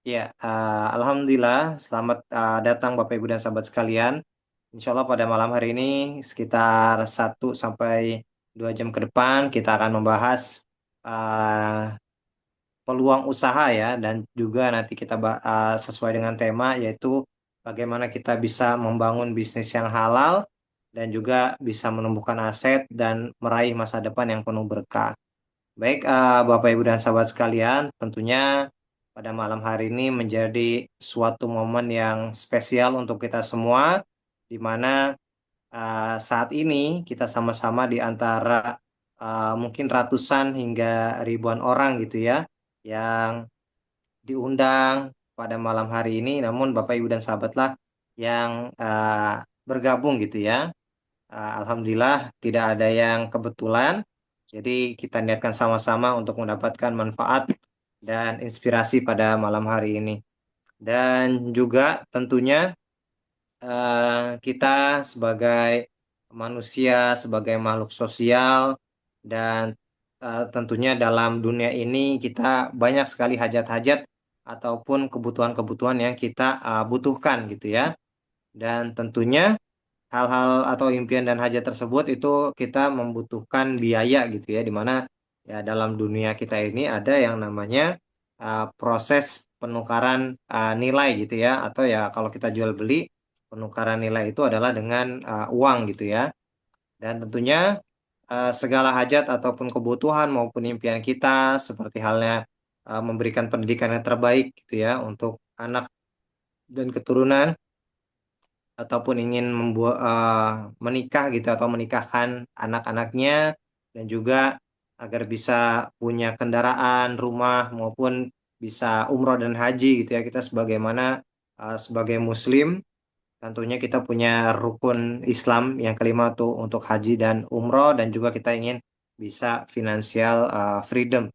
Ya, Alhamdulillah, selamat datang Bapak Ibu dan sahabat sekalian. Insya Allah pada malam hari ini sekitar 1 sampai 2 jam ke depan kita akan membahas uh, peluang usaha ya, dan juga nanti kita sesuai dengan tema yaitu bagaimana kita bisa membangun bisnis yang halal dan juga bisa menumbuhkan aset dan meraih masa depan yang penuh berkah. Baik, Bapak Ibu dan sahabat sekalian, tentunya pada malam hari ini menjadi suatu momen yang spesial untuk kita semua, di mana saat ini kita sama-sama di antara mungkin ratusan hingga ribuan orang gitu ya, yang diundang pada malam hari ini. Namun Bapak Ibu dan sahabatlah yang bergabung gitu ya. Alhamdulillah tidak ada yang kebetulan. Jadi kita niatkan sama-sama untuk mendapatkan manfaat dan inspirasi pada malam hari ini. Dan juga tentunya kita sebagai manusia, sebagai makhluk sosial, dan tentunya dalam dunia ini kita banyak sekali hajat-hajat ataupun kebutuhan-kebutuhan yang kita butuhkan gitu ya. Dan tentunya hal-hal atau impian dan hajat tersebut itu kita membutuhkan biaya gitu ya, dimana ya dalam dunia kita ini ada yang namanya proses penukaran nilai gitu ya, atau ya kalau kita jual beli, penukaran nilai itu adalah dengan uang gitu ya. Dan tentunya segala hajat ataupun kebutuhan maupun impian kita seperti halnya memberikan pendidikan yang terbaik gitu ya untuk anak dan keturunan, ataupun ingin membuat menikah gitu atau menikahkan anak-anaknya, dan juga agar bisa punya kendaraan, rumah, maupun bisa umroh dan haji gitu ya. Kita sebagaimana sebagai muslim tentunya kita punya rukun Islam yang kelima tuh untuk haji dan umroh, dan juga kita ingin bisa financial freedom.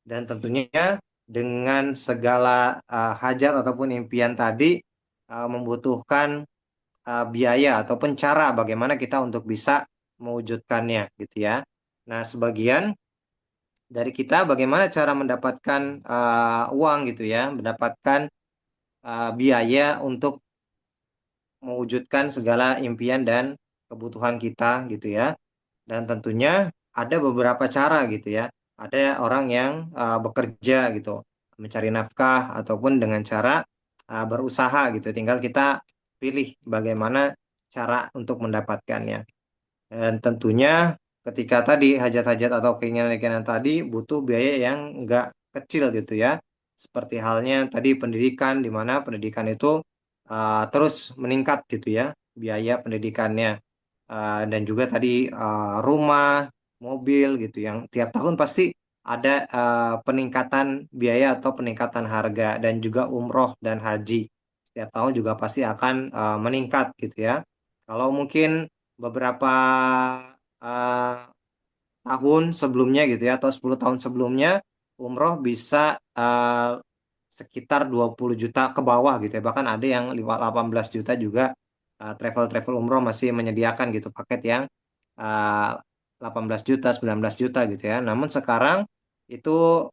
Dan tentunya dengan segala hajat ataupun impian tadi membutuhkan biaya ataupun cara bagaimana kita untuk bisa mewujudkannya gitu ya. Nah, sebagian dari kita bagaimana cara mendapatkan uang gitu ya, mendapatkan biaya untuk mewujudkan segala impian dan kebutuhan kita gitu ya. Dan tentunya ada beberapa cara gitu ya. Ada orang yang bekerja gitu, mencari nafkah ataupun dengan cara berusaha gitu. Tinggal kita pilih bagaimana cara untuk mendapatkannya. Dan tentunya ketika tadi hajat-hajat atau keinginan-keinginan tadi butuh biaya yang enggak kecil gitu ya. Seperti halnya tadi pendidikan, di mana pendidikan itu terus meningkat gitu ya, biaya pendidikannya. Dan juga tadi rumah, mobil gitu yang tiap tahun pasti ada peningkatan biaya atau peningkatan harga, dan juga umroh dan haji setiap tahun juga pasti akan meningkat gitu ya. Kalau mungkin beberapa uh, tahun sebelumnya gitu ya, atau 10 tahun sebelumnya, umroh bisa sekitar 20 juta ke bawah gitu ya. Bahkan ada yang 18 juta juga. Travel-travel umroh masih menyediakan gitu paket yang uh, 18 juta, 19 juta gitu ya. Namun sekarang itu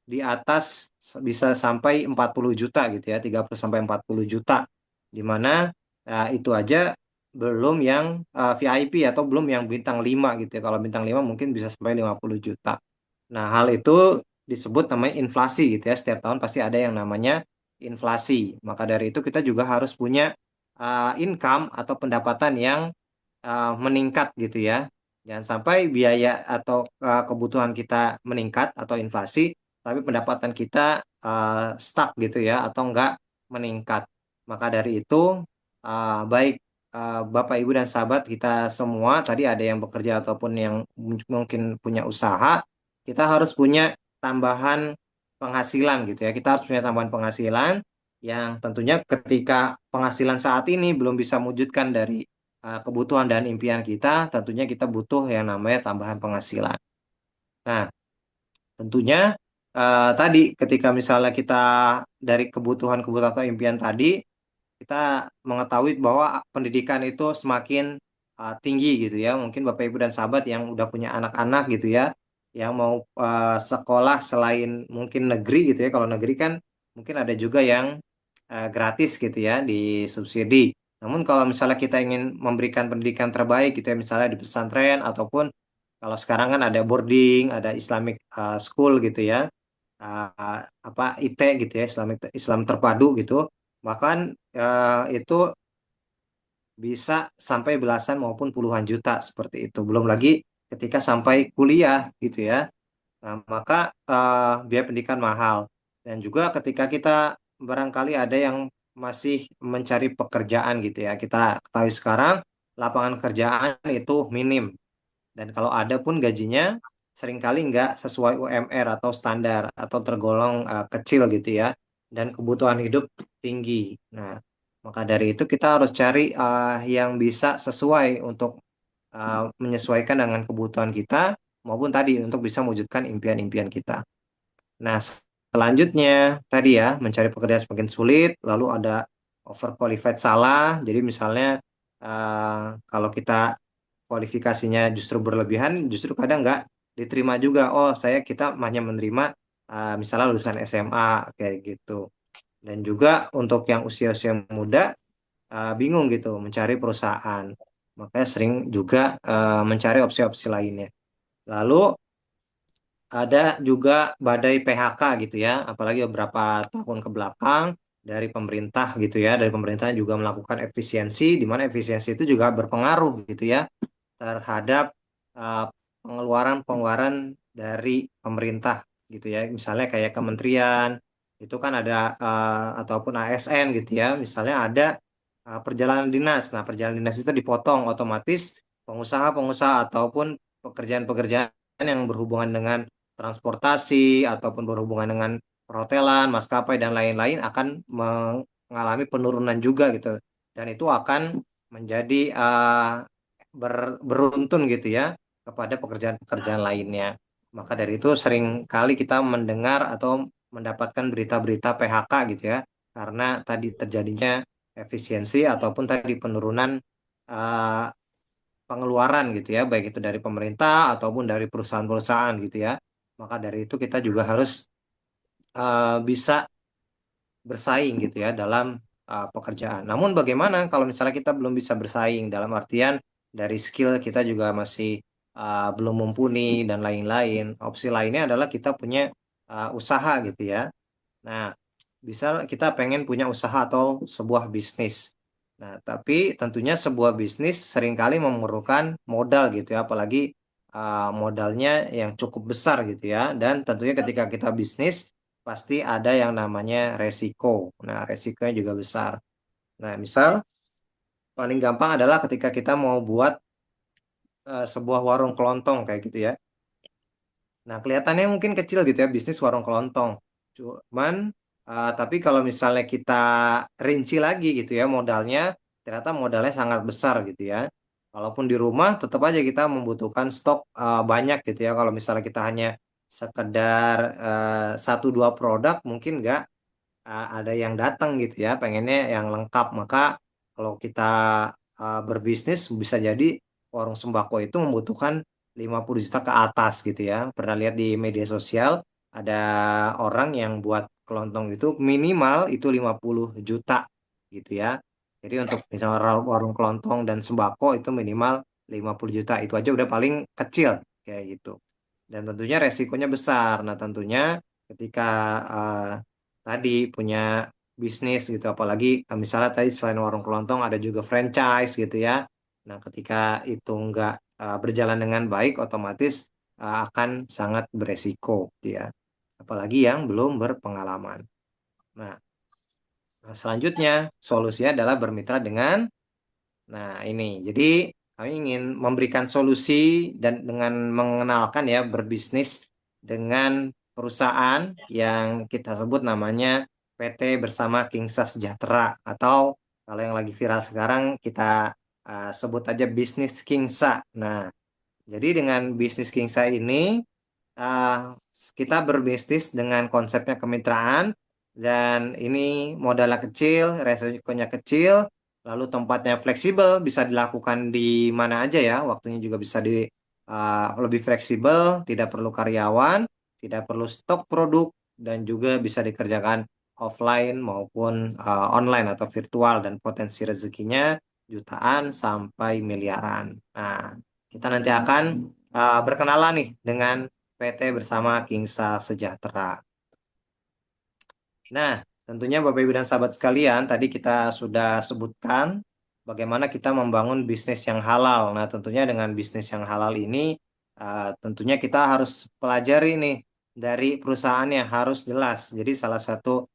di atas bisa sampai 40 juta gitu ya, 30 sampai 40 juta. Di mana itu aja belum yang VIP atau belum yang bintang 5 gitu ya. Kalau bintang 5 mungkin bisa sampai 50 juta. Nah, hal itu disebut namanya inflasi gitu ya. Setiap tahun pasti ada yang namanya inflasi. Maka dari itu kita juga harus punya income atau pendapatan yang meningkat gitu ya. Jangan sampai biaya atau kebutuhan kita meningkat atau inflasi, tapi pendapatan kita stuck gitu ya, atau enggak meningkat. Maka dari itu, baik Bapak, Ibu, dan sahabat kita semua, tadi ada yang bekerja ataupun yang mungkin punya usaha, kita harus punya tambahan penghasilan gitu ya. Kita harus punya tambahan penghasilan yang tentunya ketika penghasilan saat ini belum bisa mewujudkan dari kebutuhan dan impian kita, tentunya kita butuh yang namanya tambahan penghasilan. Nah, tentunya tadi ketika misalnya kita dari kebutuhan-kebutuhan atau impian tadi, kita mengetahui bahwa pendidikan itu semakin tinggi gitu ya. Mungkin Bapak Ibu dan sahabat yang udah punya anak-anak gitu ya, yang mau sekolah selain mungkin negeri gitu ya. Kalau negeri kan mungkin ada juga yang gratis gitu ya di subsidi. Namun kalau misalnya kita ingin memberikan pendidikan terbaik gitu ya, misalnya di pesantren ataupun kalau sekarang kan ada boarding, ada Islamic school gitu ya, apa IT gitu ya, Islam terpadu gitu, bahkan itu bisa sampai belasan maupun puluhan juta seperti itu. Belum lagi ketika sampai kuliah gitu ya. Nah, maka biaya pendidikan mahal. Dan juga ketika kita barangkali ada yang masih mencari pekerjaan gitu ya. Kita ketahui sekarang lapangan kerjaan itu minim. Dan kalau ada pun gajinya seringkali nggak sesuai UMR atau standar atau tergolong kecil gitu ya. Dan kebutuhan hidup tinggi. Nah, maka dari itu kita harus cari yang bisa sesuai untuk menyesuaikan dengan kebutuhan kita maupun tadi untuk bisa mewujudkan impian-impian kita. Nah, selanjutnya tadi ya mencari pekerjaan semakin sulit, lalu ada overqualified salah. Jadi misalnya kalau kita kualifikasinya justru berlebihan, justru kadang nggak diterima juga. Oh, kita hanya menerima misalnya lulusan SMA kayak gitu. Dan juga untuk yang usia-usia muda bingung gitu mencari perusahaan. Makanya sering juga mencari opsi-opsi lainnya. Lalu ada juga badai PHK gitu ya, apalagi beberapa tahun ke belakang dari pemerintah gitu ya, dari pemerintah juga melakukan efisiensi, di mana efisiensi itu juga berpengaruh gitu ya terhadap uh, pengeluaran-pengeluaran dari pemerintah gitu ya. Misalnya kayak kementerian itu kan ada ataupun ASN gitu ya. Misalnya ada perjalanan dinas. Nah, perjalanan dinas itu dipotong otomatis pengusaha-pengusaha ataupun pekerjaan-pekerjaan yang berhubungan dengan transportasi ataupun berhubungan dengan perhotelan, maskapai dan lain-lain akan mengalami penurunan juga gitu. Dan itu akan menjadi beruntun gitu ya kepada pekerjaan-pekerjaan lainnya. Maka dari itu sering kali kita mendengar atau mendapatkan berita-berita PHK gitu ya, karena tadi terjadinya efisiensi ataupun tadi penurunan uh, pengeluaran gitu ya, baik itu dari pemerintah ataupun dari perusahaan-perusahaan gitu ya. Maka dari itu kita juga harus bisa bersaing gitu ya dalam pekerjaan. Namun bagaimana kalau misalnya kita belum bisa bersaing dalam artian dari skill kita juga masih belum mumpuni dan lain-lain. Opsi lainnya adalah kita punya usaha gitu ya. Nah, bisa kita pengen punya usaha atau sebuah bisnis. Nah, tapi tentunya sebuah bisnis seringkali memerlukan modal gitu ya, apalagi modalnya yang cukup besar gitu ya. Dan tentunya ketika kita bisnis pasti ada yang namanya resiko. Nah, resikonya juga besar. Nah, misal paling gampang adalah ketika kita mau buat sebuah warung kelontong kayak gitu ya. Nah, kelihatannya mungkin kecil gitu ya bisnis warung kelontong. Cuman, tapi kalau misalnya kita rinci lagi gitu ya modalnya, ternyata modalnya sangat besar gitu ya. Walaupun di rumah, tetap aja kita membutuhkan stok banyak gitu ya. Kalau misalnya kita hanya sekedar satu dua produk, mungkin nggak ada yang datang gitu ya, pengennya yang lengkap. Maka kalau kita berbisnis bisa jadi warung sembako itu membutuhkan 50 juta ke atas gitu ya. Pernah lihat di media sosial ada orang yang buat kelontong itu minimal itu 50 juta gitu ya. Jadi untuk misalnya warung kelontong dan sembako itu minimal 50 juta itu aja udah paling kecil kayak gitu. Dan tentunya resikonya besar. Nah, tentunya ketika eh, tadi punya bisnis gitu, apalagi misalnya tadi selain warung kelontong ada juga franchise gitu ya. Nah, ketika itu nggak berjalan dengan baik, otomatis akan sangat beresiko gitu ya. Apalagi yang belum berpengalaman. Nah, selanjutnya solusinya adalah bermitra dengan. Nah, ini. Jadi kami ingin memberikan solusi dan dengan mengenalkan ya berbisnis dengan perusahaan yang kita sebut namanya PT Bersama Kingsa Sejahtera atau kalau yang lagi viral sekarang kita sebut aja bisnis Kingsa. Nah, jadi dengan bisnis Kingsa ini uh, kita berbisnis dengan konsepnya kemitraan dan ini modalnya kecil, resikonya kecil, lalu tempatnya fleksibel, bisa dilakukan di mana aja ya, waktunya juga bisa lebih fleksibel, tidak perlu karyawan, tidak perlu stok produk dan juga bisa dikerjakan offline maupun online atau virtual, dan potensi rezekinya jutaan sampai miliaran. Nah, kita nanti akan berkenalan nih dengan PT bersama Kingsa Sejahtera. Nah, tentunya Bapak Ibu dan sahabat sekalian, tadi kita sudah sebutkan bagaimana kita membangun bisnis yang halal. Nah, tentunya dengan bisnis yang halal ini, tentunya kita harus pelajari nih dari perusahaan yang harus jelas. Jadi salah satu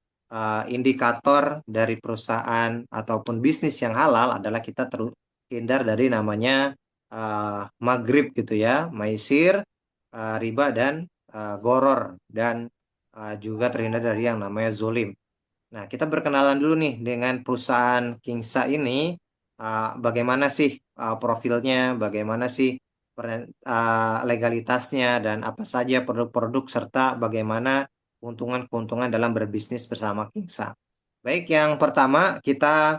indikator dari perusahaan ataupun bisnis yang halal adalah kita terhindar dari namanya maghrib gitu ya, maisir, riba dan goror, dan juga terhindar dari yang namanya zolim. Nah, kita berkenalan dulu nih dengan perusahaan Kingsa ini. Bagaimana sih profilnya, bagaimana sih legalitasnya, dan apa saja produk-produk, serta bagaimana keuntungan-keuntungan dalam berbisnis bersama Kingsa. Baik, yang pertama kita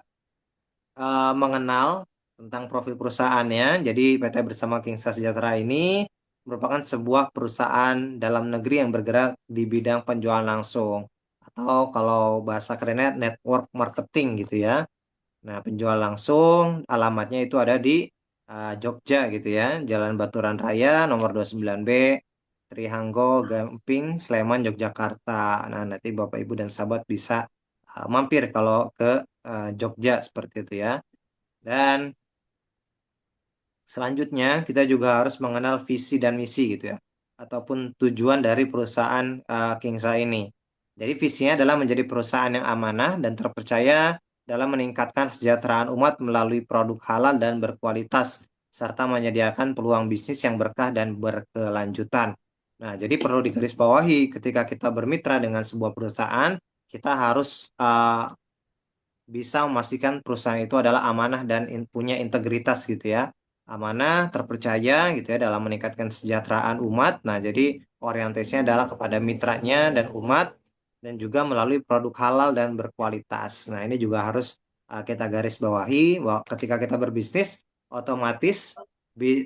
mengenal tentang profil perusahaannya. Jadi PT Bersama Kingsa Sejahtera ini merupakan sebuah perusahaan dalam negeri yang bergerak di bidang penjualan langsung, atau kalau bahasa kerennya network marketing gitu ya. Nah, penjual langsung alamatnya itu ada di Jogja gitu ya, Jalan Baturan Raya nomor 29B, Trihanggo, Gamping, Sleman, Yogyakarta. Nah, nanti Bapak Ibu dan sahabat bisa mampir kalau ke Jogja seperti itu ya. Dan selanjutnya kita juga harus mengenal visi dan misi gitu ya, ataupun tujuan dari perusahaan Kingsa ini. Jadi visinya adalah menjadi perusahaan yang amanah dan terpercaya dalam meningkatkan kesejahteraan umat melalui produk halal dan berkualitas, serta menyediakan peluang bisnis yang berkah dan berkelanjutan. Nah, jadi perlu digarisbawahi ketika kita bermitra dengan sebuah perusahaan, kita harus bisa memastikan perusahaan itu adalah amanah dan punya integritas gitu ya. Amanah, terpercaya gitu ya dalam meningkatkan kesejahteraan umat. Nah, jadi orientasinya adalah kepada mitranya dan umat, dan juga melalui produk halal dan berkualitas. Nah, ini juga harus kita garis bawahi bahwa ketika kita berbisnis, otomatis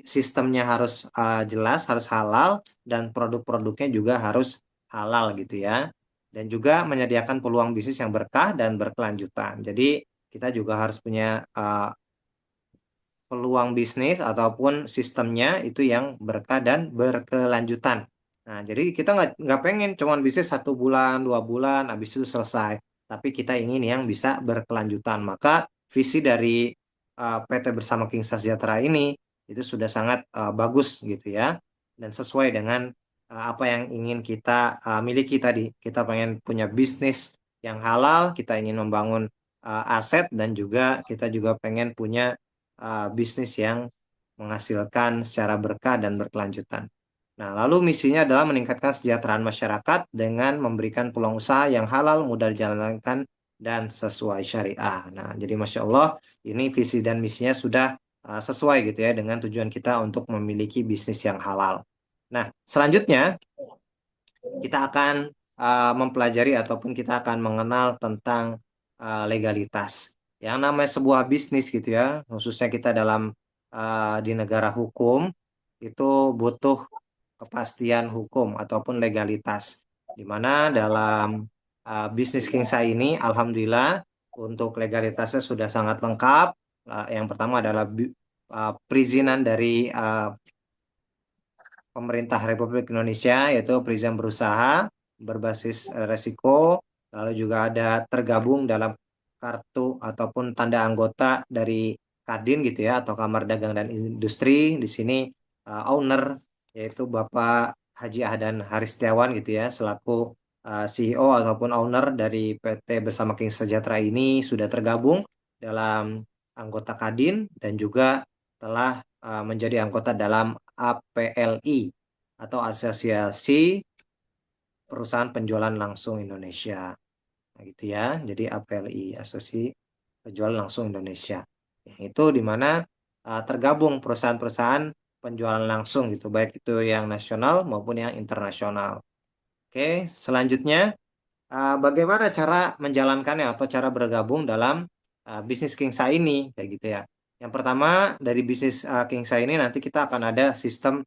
sistemnya harus jelas, harus halal, dan produk-produknya juga harus halal gitu ya, dan juga menyediakan peluang bisnis yang berkah dan berkelanjutan. Jadi kita juga harus punya peluang bisnis ataupun sistemnya itu yang berkah dan berkelanjutan. Nah, jadi kita nggak pengen cuman bisnis 1 bulan, 2 bulan, habis itu selesai. Tapi kita ingin yang bisa berkelanjutan. Maka visi dari PT Bersama Kingsa Sejahtera ini itu sudah sangat bagus gitu ya, dan sesuai dengan apa yang ingin kita miliki tadi. Kita pengen punya bisnis yang halal, kita ingin membangun aset, dan juga kita juga pengen punya bisnis yang menghasilkan secara berkah dan berkelanjutan. Nah, lalu misinya adalah meningkatkan kesejahteraan masyarakat dengan memberikan peluang usaha yang halal, mudah dijalankan, dan sesuai syariah. Nah, jadi Masya Allah, ini visi dan misinya sudah sesuai gitu ya dengan tujuan kita untuk memiliki bisnis yang halal. Nah, selanjutnya kita akan mempelajari ataupun kita akan mengenal tentang legalitas. Yang namanya sebuah bisnis gitu ya, khususnya kita dalam di negara hukum, itu butuh kepastian hukum ataupun legalitas. Di mana dalam bisnis Kingsa ini, alhamdulillah untuk legalitasnya sudah sangat lengkap. Yang pertama adalah perizinan dari pemerintah Republik Indonesia, yaitu perizinan berusaha berbasis resiko, lalu juga ada tergabung dalam kartu ataupun tanda anggota dari Kadin gitu ya, atau Kamar Dagang dan Industri. Di sini owner yaitu Bapak Haji Ahdan Haristiawan gitu ya, selaku CEO ataupun owner dari PT Bersama King Sejahtera ini sudah tergabung dalam anggota Kadin, dan juga telah menjadi anggota dalam APLI atau Asosiasi Perusahaan Penjualan Langsung Indonesia. Nah, gitu ya. Jadi APLI, Asosiasi Penjualan Langsung Indonesia. Yang itu di mana tergabung perusahaan-perusahaan penjualan langsung gitu, baik itu yang nasional maupun yang internasional. Oke, selanjutnya bagaimana cara menjalankannya atau cara bergabung dalam bisnis Kingsa ini kayak gitu ya. Yang pertama, dari bisnis Kingsa ini nanti kita akan ada sistem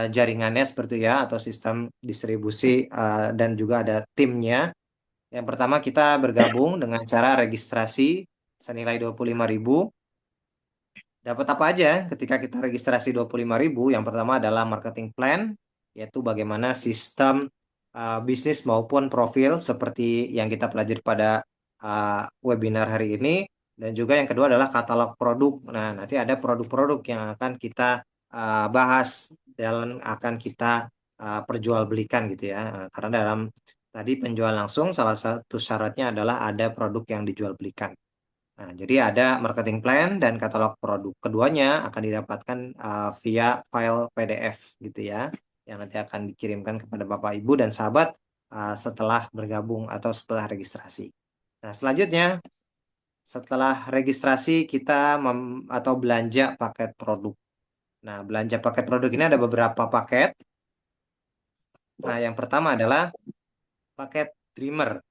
jaringannya seperti ya, atau sistem distribusi, dan juga ada timnya. Yang pertama kita bergabung dengan cara registrasi senilai 25.000. Dapat apa aja ketika kita registrasi 25.000? Yang pertama adalah marketing plan, yaitu bagaimana sistem bisnis maupun profil seperti yang kita pelajari pada webinar hari ini. Dan juga yang kedua adalah katalog produk. Nah, nanti ada produk-produk yang akan kita bahas dan akan kita perjualbelikan gitu ya. Karena dalam tadi penjual langsung salah satu syaratnya adalah ada produk yang dijual belikan. Nah, jadi ada marketing plan dan katalog produk. Keduanya akan didapatkan via file PDF gitu ya, yang nanti akan dikirimkan kepada Bapak Ibu dan sahabat setelah bergabung atau setelah registrasi. Nah, selanjutnya setelah registrasi kita atau belanja paket produk. Nah, belanja paket produk ini ada beberapa paket. Nah, yang pertama adalah paket Dreamer.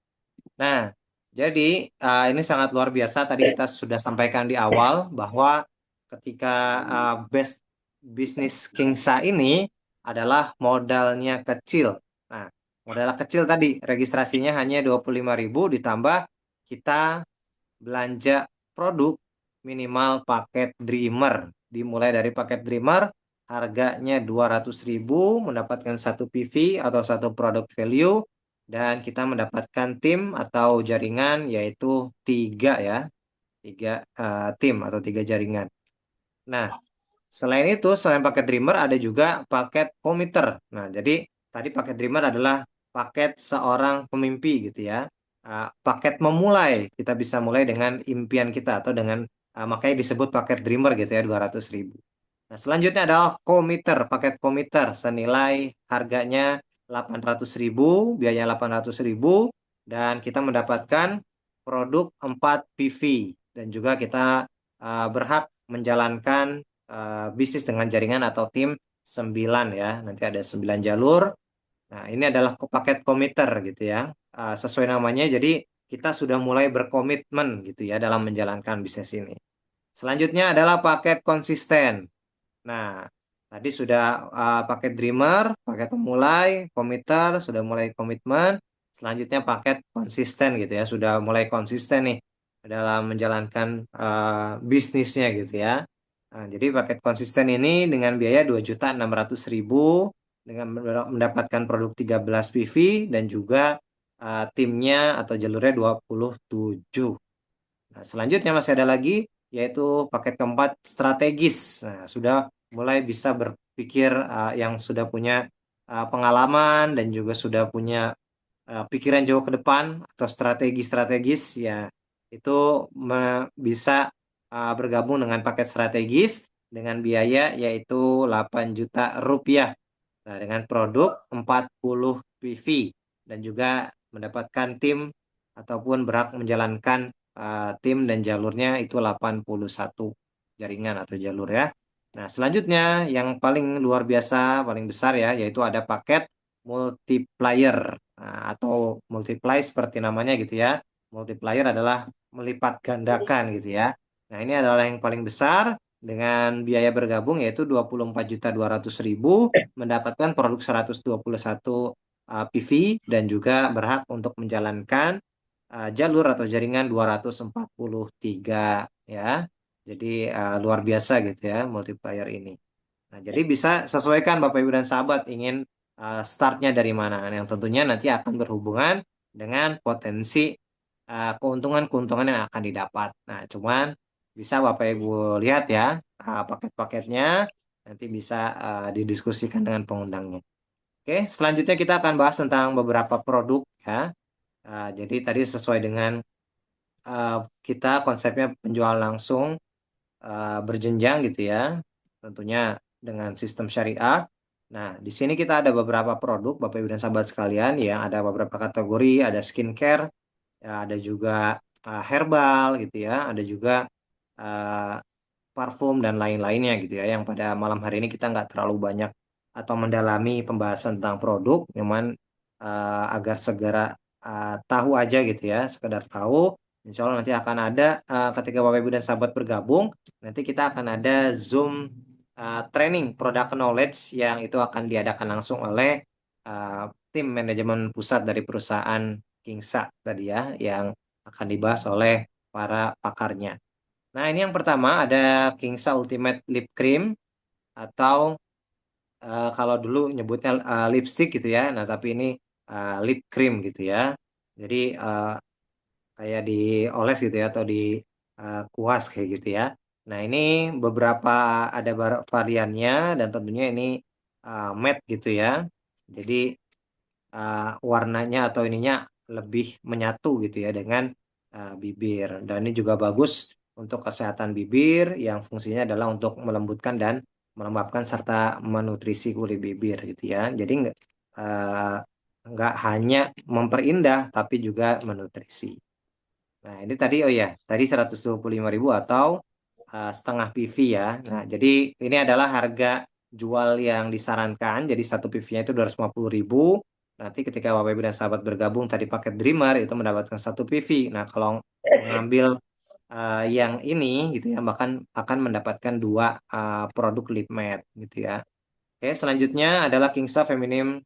Nah, jadi ini sangat luar biasa. Tadi kita sudah sampaikan di awal bahwa ketika best business Kingsa ini adalah modalnya kecil. Nah, modal kecil tadi registrasinya hanya 25.000 ditambah kita belanja produk minimal paket Dreamer. Dimulai dari paket Dreamer harganya 200.000 mendapatkan satu PV atau satu product value dan kita mendapatkan tim atau jaringan yaitu tiga ya, tiga tim atau tiga jaringan. Nah, selain itu, selain paket Dreamer ada juga paket commuter. Nah, jadi tadi paket Dreamer adalah paket seorang pemimpi gitu ya. Paket memulai, kita bisa mulai dengan impian kita atau dengan makanya disebut paket Dreamer gitu ya, 200.000. Nah, selanjutnya adalah komiter, paket komiter senilai harganya 800.000, biaya 800.000, dan kita mendapatkan produk 4 PV dan juga kita berhak menjalankan bisnis dengan jaringan atau tim 9 ya. Nanti ada 9 jalur. Nah, ini adalah paket komiter gitu ya. Sesuai namanya, jadi kita sudah mulai berkomitmen gitu ya dalam menjalankan bisnis ini. Selanjutnya adalah paket konsisten. Nah, tadi sudah paket Dreamer, paket pemulai, komiter, sudah mulai komitmen. Selanjutnya paket konsisten gitu ya, sudah mulai konsisten nih dalam menjalankan bisnisnya gitu ya. Nah, jadi paket konsisten ini dengan biaya 2.600.000 dengan mendapatkan produk 13 PV dan juga timnya atau jalurnya 27. Nah, selanjutnya masih ada lagi yaitu paket keempat strategis. Nah, sudah mulai bisa berpikir yang sudah punya pengalaman dan juga sudah punya pikiran jauh ke depan atau strategi strategis ya itu bisa bergabung dengan paket strategis dengan biaya yaitu 8 juta rupiah. Nah, dengan produk 40 PV dan juga mendapatkan tim ataupun berhak menjalankan tim dan jalurnya itu 81 jaringan atau jalur ya. Nah, selanjutnya yang paling luar biasa, paling besar ya, yaitu ada paket multiplier. Nah, atau multiply seperti namanya gitu ya. Multiplier adalah melipat gandakan gitu ya. Nah, ini adalah yang paling besar dengan biaya bergabung yaitu 24.200.000 mendapatkan produk 121 PV dan juga berhak untuk menjalankan jalur atau jaringan 243 ya. Jadi luar biasa gitu ya multiplier ini. Nah, jadi bisa sesuaikan Bapak Ibu dan sahabat ingin startnya dari mana. Yang tentunya nanti akan berhubungan dengan potensi keuntungan-keuntungan yang akan didapat. Nah, cuman bisa Bapak Ibu lihat ya paket-paketnya nanti bisa didiskusikan dengan pengundangnya. Oke, selanjutnya kita akan bahas tentang beberapa produk ya. Jadi tadi sesuai dengan uh, kita konsepnya penjual langsung berjenjang gitu ya, tentunya dengan sistem syariah. Nah, di sini kita ada beberapa produk, Bapak Ibu dan sahabat sekalian, ya, ada beberapa kategori, ada skincare, ya, ada juga herbal gitu ya, ada juga uh, parfum dan lain-lainnya gitu ya, yang pada malam hari ini kita nggak terlalu banyak atau mendalami pembahasan tentang produk, cuman agar segera tahu aja gitu ya, sekedar tahu. Insya Allah nanti akan ada ketika Bapak Ibu dan sahabat bergabung, nanti kita akan ada Zoom training product knowledge yang itu akan diadakan langsung oleh uh, tim manajemen pusat dari perusahaan Kingsa tadi ya yang akan dibahas oleh para pakarnya. Nah, ini yang pertama ada Kingsa Ultimate Lip Cream atau kalau dulu nyebutnya lipstick gitu ya. Nah, tapi ini lip cream gitu ya. Jadi kayak dioles gitu ya atau di kuas kayak gitu ya. Nah, ini beberapa ada variannya dan tentunya ini matte gitu ya. Jadi warnanya atau ininya lebih menyatu gitu ya dengan bibir. Dan ini juga bagus untuk kesehatan bibir yang fungsinya adalah untuk melembutkan dan melembabkan serta menutrisi kulit bibir gitu ya. Jadi eh, nggak hanya memperindah tapi juga menutrisi. Nah, ini tadi oh ya, tadi 125.000 atau setengah PV ya. Nah, jadi ini adalah harga jual yang disarankan. Jadi satu PV-nya itu 250.000. Nanti ketika Bapak Ibu dan sahabat bergabung tadi paket Dreamer itu mendapatkan satu PV. Nah, kalau mengambil yang ini gitu ya, bahkan akan mendapatkan dua produk lip matte gitu ya. Oke, selanjutnya adalah Kingsa Feminine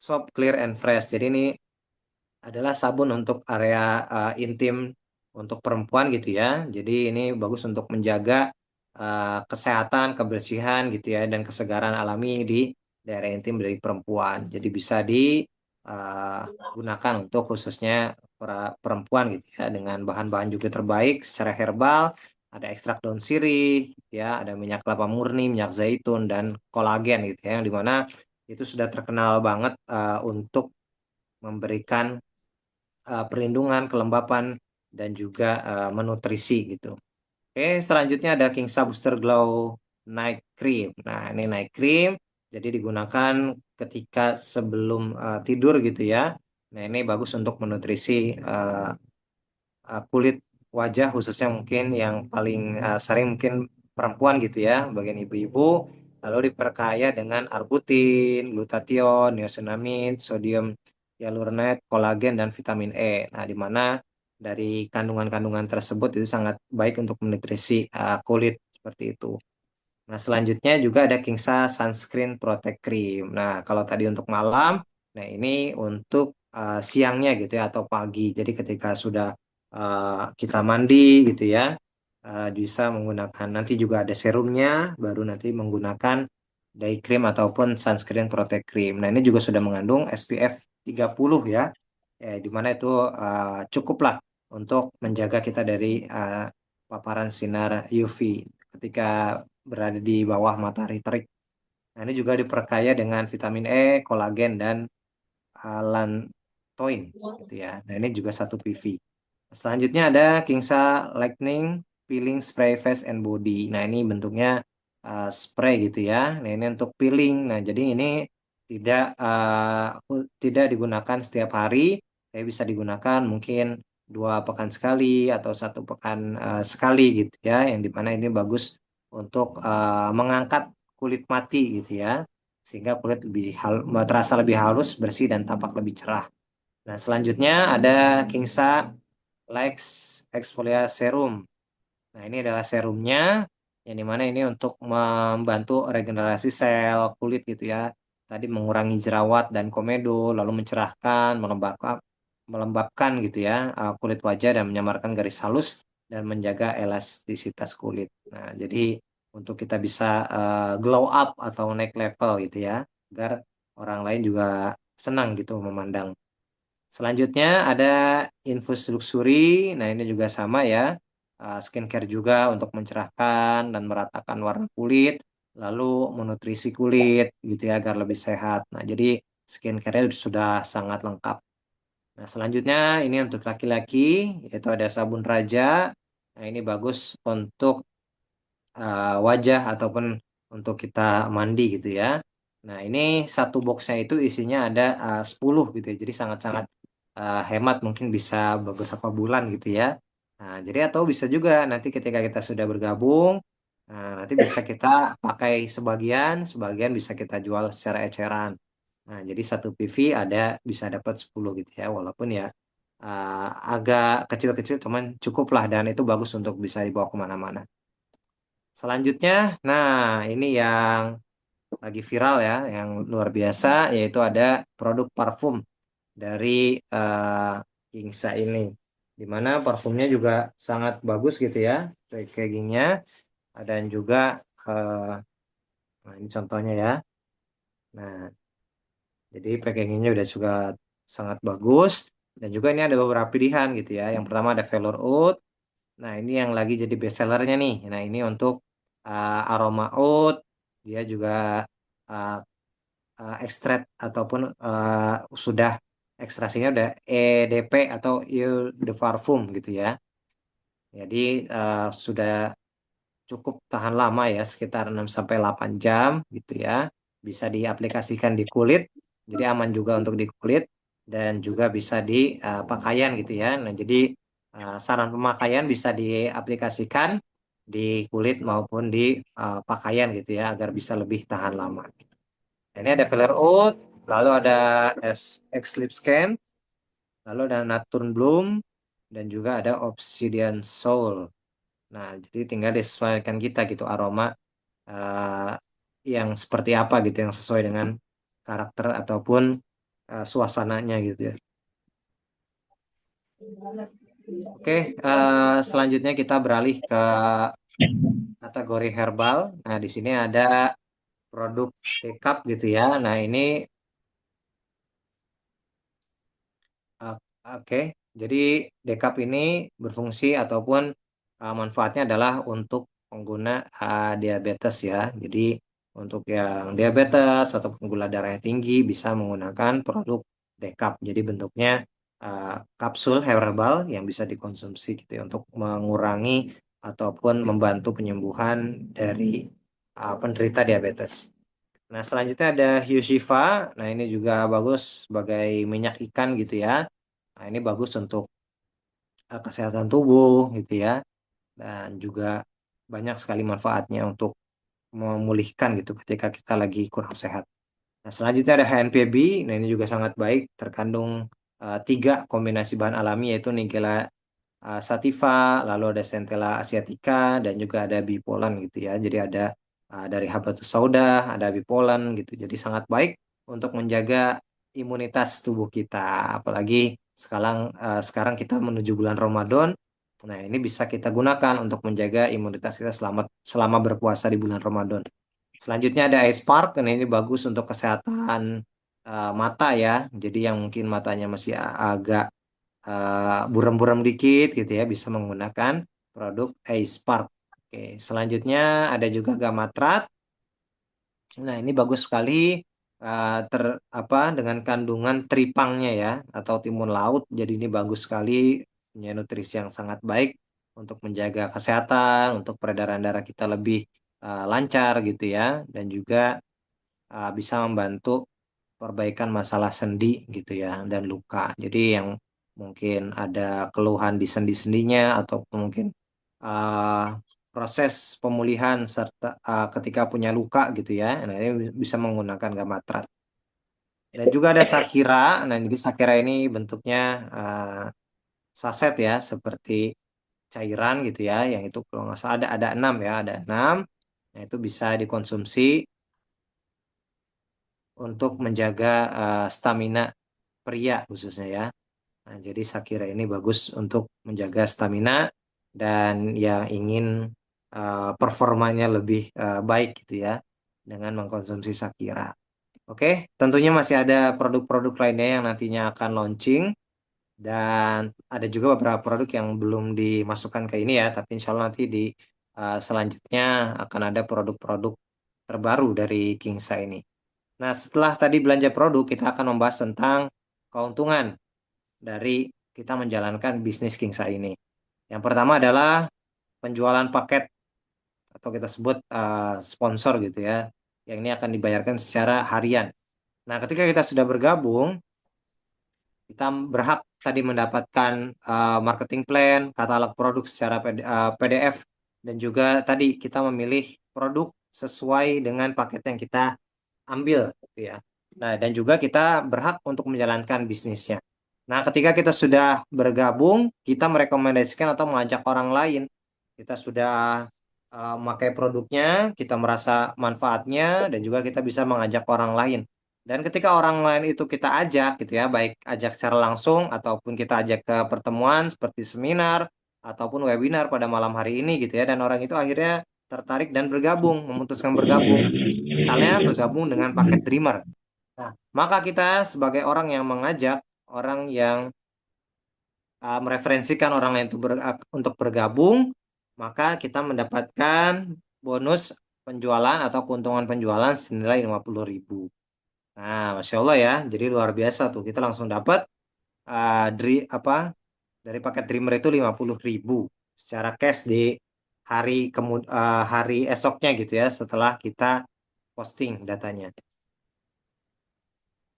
Soap Clear and Fresh. Jadi ini adalah sabun untuk area intim untuk perempuan gitu ya. Jadi ini bagus untuk menjaga kesehatan, kebersihan gitu ya dan kesegaran alami di daerah intim dari perempuan. Jadi bisa digunakan untuk khususnya para perempuan gitu ya dengan bahan-bahan juga terbaik secara herbal. Ada ekstrak daun sirih, gitu ya, ada minyak kelapa murni, minyak zaitun dan kolagen gitu ya, yang dimana itu sudah terkenal banget untuk memberikan perlindungan, kelembapan, dan juga menutrisi gitu. Oke, selanjutnya ada Kingsa Booster Glow Night Cream. Nah, ini night cream, jadi digunakan ketika sebelum tidur gitu ya. Nah, ini bagus untuk menutrisi kulit wajah khususnya mungkin yang paling sering mungkin perempuan gitu ya, bagian ibu-ibu, lalu diperkaya dengan arbutin, glutathione, niacinamide, sodium hyaluronate, kolagen dan vitamin E. Nah, di mana dari kandungan-kandungan tersebut itu sangat baik untuk menutrisi kulit seperti itu. Nah, selanjutnya juga ada Kingsa Sunscreen Protect Cream. Nah, kalau tadi untuk malam, nah ini untuk siangnya gitu ya atau pagi. Jadi ketika sudah kita mandi gitu ya, bisa menggunakan nanti juga ada serumnya, baru nanti menggunakan day cream ataupun sunscreen protect cream. Nah, ini juga sudah mengandung SPF 30 ya. Di mana itu cukup lah untuk menjaga kita dari paparan sinar UV ketika berada di bawah matahari terik. Nah, ini juga diperkaya dengan vitamin E, kolagen, dan lantoin gitu ya. Nah, ini juga satu PV. Selanjutnya ada Kingsa Lightning Peeling Spray Face and Body. Nah, ini bentuknya spray gitu ya. Nah, ini untuk peeling. Nah, jadi ini tidak digunakan setiap hari. Tapi bisa digunakan mungkin 2 pekan sekali atau 1 pekan sekali gitu ya. Yang dimana ini bagus untuk mengangkat kulit mati gitu ya. Sehingga kulit terasa lebih halus, bersih, dan tampak lebih cerah. Nah, selanjutnya ada Kingsa Lex Exfolia Serum. Nah, ini adalah serumnya yang dimana ini untuk membantu regenerasi sel kulit gitu ya. Tadi mengurangi jerawat dan komedo, lalu mencerahkan, melembabkan gitu ya kulit wajah dan menyamarkan garis halus dan menjaga elastisitas kulit. Nah, jadi untuk kita bisa glow up atau naik level gitu ya, agar orang lain juga senang gitu memandang. Selanjutnya ada infus luxury. Nah, ini juga sama ya. Skincare juga untuk mencerahkan dan meratakan warna kulit, lalu menutrisi kulit gitu ya agar lebih sehat. Nah, jadi skincare-nya sudah sangat lengkap. Nah, selanjutnya ini untuk laki-laki yaitu ada sabun Raja. Nah, ini bagus untuk wajah ataupun untuk kita mandi gitu ya. Nah, ini satu boxnya itu isinya ada 10 gitu ya. Jadi sangat-sangat hemat mungkin bisa beberapa bulan gitu ya. Nah, jadi atau bisa juga nanti ketika kita sudah bergabung, nah, nanti bisa kita pakai sebagian, sebagian bisa kita jual secara eceran. Nah, jadi satu PV ada bisa dapat 10 gitu ya. Walaupun ya agak kecil-kecil cuman cukup lah dan itu bagus untuk bisa dibawa kemana-mana. Selanjutnya, nah ini yang lagi viral ya, yang luar biasa, yaitu ada produk parfum. dari Kingsa ini. Dimana parfumnya juga sangat bagus gitu ya, packagingnya. Dan juga, eh, nah ini contohnya ya. Nah, jadi packagingnya udah juga sangat bagus. Dan juga ini ada beberapa pilihan gitu ya. Yang pertama ada Velour Oud. Nah, ini yang lagi jadi best sellernya nih. Nah, ini untuk aroma oud. Dia juga uh, ekstrak ataupun sudah ekstraksinya udah EDP atau Eau de Parfum gitu ya. Jadi sudah cukup tahan lama ya, sekitar 6 sampai 8 jam gitu ya. Bisa diaplikasikan di kulit, jadi aman juga untuk di kulit dan juga bisa di pakaian gitu ya. Nah, jadi saran pemakaian bisa diaplikasikan di kulit maupun di pakaian gitu ya agar bisa lebih tahan lama. Nah, ini ada filler oat, lalu ada X-Lip Scan, lalu ada Nocturne Bloom dan juga ada Obsidian Soul. Nah, jadi tinggal disesuaikan kita gitu aroma eh, yang seperti apa gitu yang sesuai dengan karakter ataupun suasananya gitu ya. Oke, selanjutnya kita beralih ke kategori herbal. Nah, di sini ada produk decaf gitu ya. Nah, ini uh, oke. Jadi decaf ini berfungsi ataupun manfaatnya adalah untuk pengguna diabetes ya. Jadi untuk yang diabetes atau gula darahnya tinggi bisa menggunakan produk decaf. Jadi bentuknya kapsul herbal yang bisa dikonsumsi gitu ya untuk mengurangi ataupun membantu penyembuhan dari penderita diabetes. Nah, selanjutnya ada hiu shifa. Nah, ini juga bagus sebagai minyak ikan gitu ya. Nah, ini bagus untuk kesehatan tubuh gitu ya. Dan juga banyak sekali manfaatnya untuk memulihkan gitu ketika kita lagi kurang sehat. Nah, selanjutnya ada HNPB. Nah, ini juga sangat baik. Terkandung tiga kombinasi bahan alami yaitu Nigella sativa, lalu ada Centella asiatica, dan juga ada bipolen gitu ya. Jadi ada dari habatus sauda, ada bipolen gitu. Jadi sangat baik untuk menjaga imunitas tubuh kita. Apalagi sekarang kita menuju bulan Ramadan. Nah, ini bisa kita gunakan untuk menjaga imunitas kita selama berpuasa di bulan Ramadan. Selanjutnya ada Ice Park, dan ini bagus untuk kesehatan mata ya. Jadi yang mungkin matanya masih agak buram-buram dikit gitu ya bisa menggunakan produk Ace Park. Oke, selanjutnya ada juga Gamatrat. Nah, ini bagus sekali ter apa dengan kandungan tripangnya ya atau timun laut. Jadi ini bagus sekali punya nutrisi yang sangat baik untuk menjaga kesehatan, untuk peredaran darah kita lebih lancar gitu ya dan juga bisa membantu perbaikan masalah sendi gitu ya dan luka. Jadi yang mungkin ada keluhan di sendi-sendinya atau mungkin uh, proses pemulihan serta ketika punya luka gitu ya. Nah, ini bisa menggunakan gamatrat. Dan juga ada Sakira. Nah, jadi Sakira ini bentuknya saset ya, seperti cairan gitu ya. Yang itu kalau nggak salah ada enam ya, ada enam. Nah, itu bisa dikonsumsi untuk menjaga stamina pria khususnya ya. Nah, jadi Shakira ini bagus untuk menjaga stamina dan yang ingin performanya lebih baik gitu ya dengan mengkonsumsi Shakira. Oke, tentunya masih ada produk-produk lainnya yang nantinya akan launching dan ada juga beberapa produk yang belum dimasukkan ke ini ya, tapi insya Allah nanti di selanjutnya akan ada produk-produk terbaru dari Kingsa ini. Nah, setelah tadi belanja produk, kita akan membahas tentang keuntungan dari kita menjalankan bisnis Kingsa ini. Yang pertama adalah penjualan paket atau kita sebut sponsor gitu ya. Yang ini akan dibayarkan secara harian. Nah, ketika kita sudah bergabung, kita berhak tadi mendapatkan marketing plan, katalog produk secara PDF, dan juga tadi kita memilih produk sesuai dengan paket yang kita ambil gitu ya. Nah, dan juga kita berhak untuk menjalankan bisnisnya. Nah, ketika kita sudah bergabung, kita merekomendasikan atau mengajak orang lain. Kita sudah memakai produknya, kita merasa manfaatnya, dan juga kita bisa mengajak orang lain Dan ketika orang lain itu kita ajak gitu ya, baik ajak secara langsung ataupun kita ajak ke pertemuan seperti seminar ataupun webinar pada malam hari ini gitu ya, dan orang itu akhirnya tertarik dan bergabung, memutuskan bergabung. Misalnya bergabung dengan paket Dreamer. Nah, maka kita sebagai orang yang mengajak, orang yang mereferensikan orang lain untuk bergabung, maka kita mendapatkan bonus penjualan atau keuntungan penjualan senilai 50.000. Nah, Masya Allah ya, jadi luar biasa tuh. Kita langsung dapat dari paket Dreamer itu 50.000 secara cash di hari esoknya gitu ya, setelah kita posting datanya.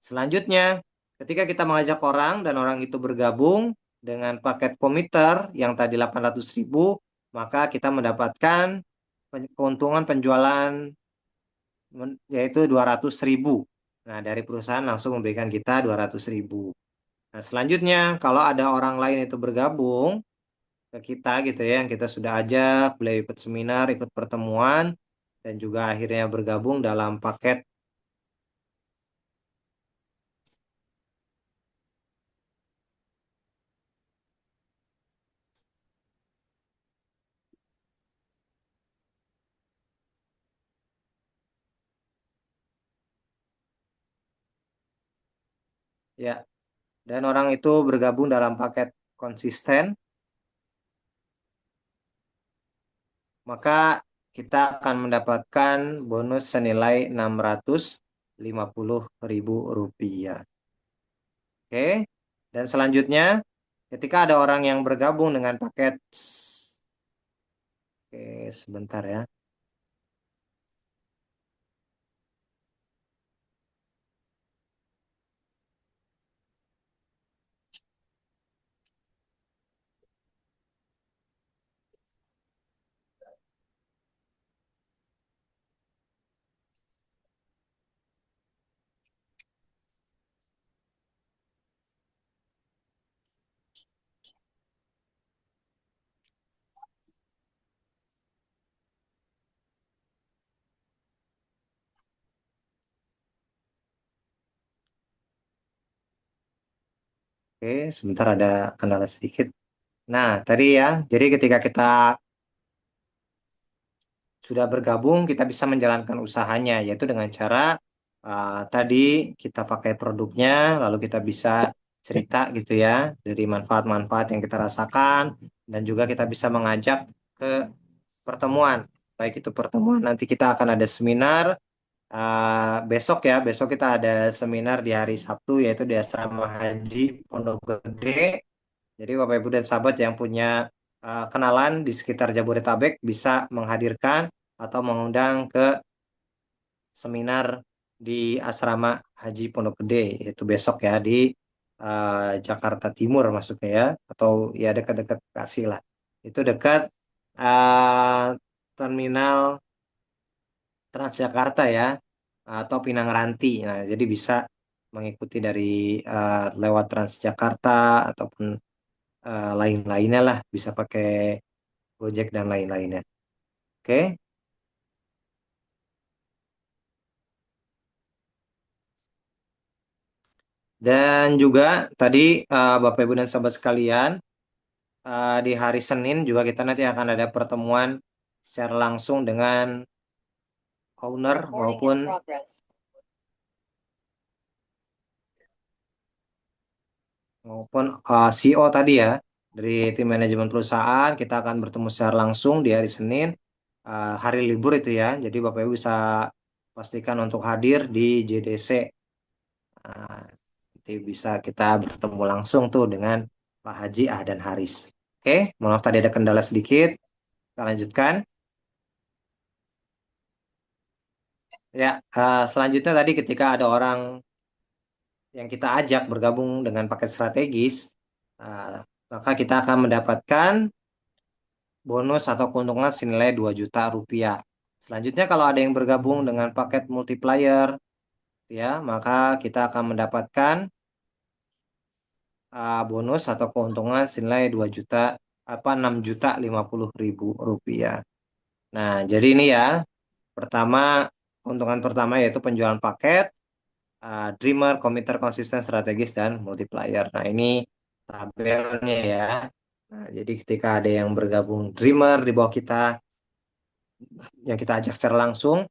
Selanjutnya, ketika kita mengajak orang dan orang itu bergabung dengan paket komiter yang tadi 800.000, maka kita mendapatkan keuntungan penjualan yaitu 200.000. Nah, dari perusahaan langsung memberikan kita 200.000. Nah, selanjutnya, kalau ada orang lain itu bergabung ke kita gitu ya, yang kita sudah ajak, beliau ikut seminar, ikut pertemuan, dan juga akhirnya bergabung dalam paket ya, dan orang itu bergabung dalam paket konsisten, maka kita akan mendapatkan bonus senilai 650.000 rupiah. Oke, dan selanjutnya ketika ada orang yang bergabung dengan paket, oke, sebentar ya. Oke, sebentar ada kendala sedikit. Nah, tadi ya, jadi ketika kita sudah bergabung, kita bisa menjalankan usahanya, yaitu dengan cara tadi kita pakai produknya, lalu kita bisa cerita gitu ya, dari manfaat-manfaat yang kita rasakan, dan juga kita bisa mengajak ke pertemuan. Baik itu pertemuan, nanti kita akan ada seminar, besok ya, besok kita ada seminar di hari Sabtu, yaitu di Asrama Haji Pondok Gede. Jadi Bapak Ibu dan sahabat yang punya kenalan di sekitar Jabodetabek bisa menghadirkan atau mengundang ke seminar di Asrama Haji Pondok Gede, yaitu besok ya di Jakarta Timur masuknya ya, atau ya dekat-dekat Bekasi lah. Itu dekat uh, terminal Transjakarta ya, atau Pinang Ranti. Nah, jadi bisa mengikuti dari lewat Transjakarta ataupun lain-lainnya lah, bisa pakai Gojek dan lain-lainnya. Oke. Dan juga tadi Bapak Ibu dan sahabat sekalian, di hari Senin juga kita nanti akan ada pertemuan secara langsung dengan owner maupun CEO tadi ya, dari tim manajemen perusahaan. Kita akan bertemu secara langsung di hari Senin, hari libur itu ya. Jadi Bapak Ibu bisa pastikan untuk hadir di JDC. Nah, nanti bisa kita bertemu langsung tuh dengan Pak Haji dan Haris. Oke, mohon maaf tadi ada kendala sedikit. Kita lanjutkan. Ya, selanjutnya tadi ketika ada orang yang kita ajak bergabung dengan paket strategis, uh, maka kita akan mendapatkan bonus atau keuntungan senilai 2 juta rupiah. Selanjutnya kalau ada yang bergabung dengan paket multiplier, ya, maka kita akan mendapatkan bonus atau keuntungan senilai 2 juta, 6.050.000 rupiah. Nah, jadi ini ya, pertama, keuntungan pertama yaitu penjualan paket. dreamer, committer, konsisten, strategis, dan multiplier. Nah, ini tabelnya ya. Nah, jadi ketika ada yang bergabung dreamer di bawah kita, yang kita ajak secara langsung,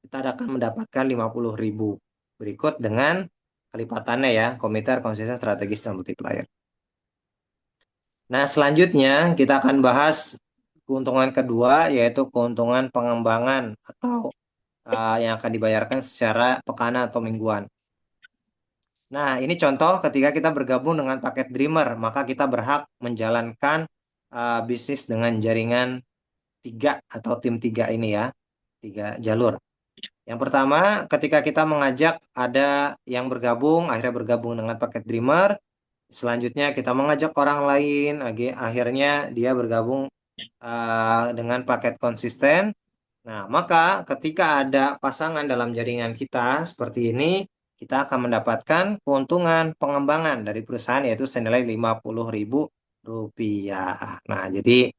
kita akan mendapatkan 50.000. Berikut dengan kelipatannya ya, committer, konsisten, strategis, dan multiplier. Nah, selanjutnya kita akan bahas keuntungan kedua, yaitu keuntungan pengembangan atau yang akan dibayarkan secara pekanan atau mingguan. Nah, ini contoh ketika kita bergabung dengan paket Dreamer, maka kita berhak menjalankan bisnis dengan jaringan tiga atau tim tiga ini ya, tiga jalur. Yang pertama, ketika kita mengajak ada yang bergabung, akhirnya bergabung dengan paket Dreamer. Selanjutnya kita mengajak orang lain, akhirnya dia bergabung dengan paket konsisten. Nah, maka ketika ada pasangan dalam jaringan kita seperti ini, kita akan mendapatkan keuntungan pengembangan dari perusahaan yaitu senilai 50.000 rupiah. Nah, jadi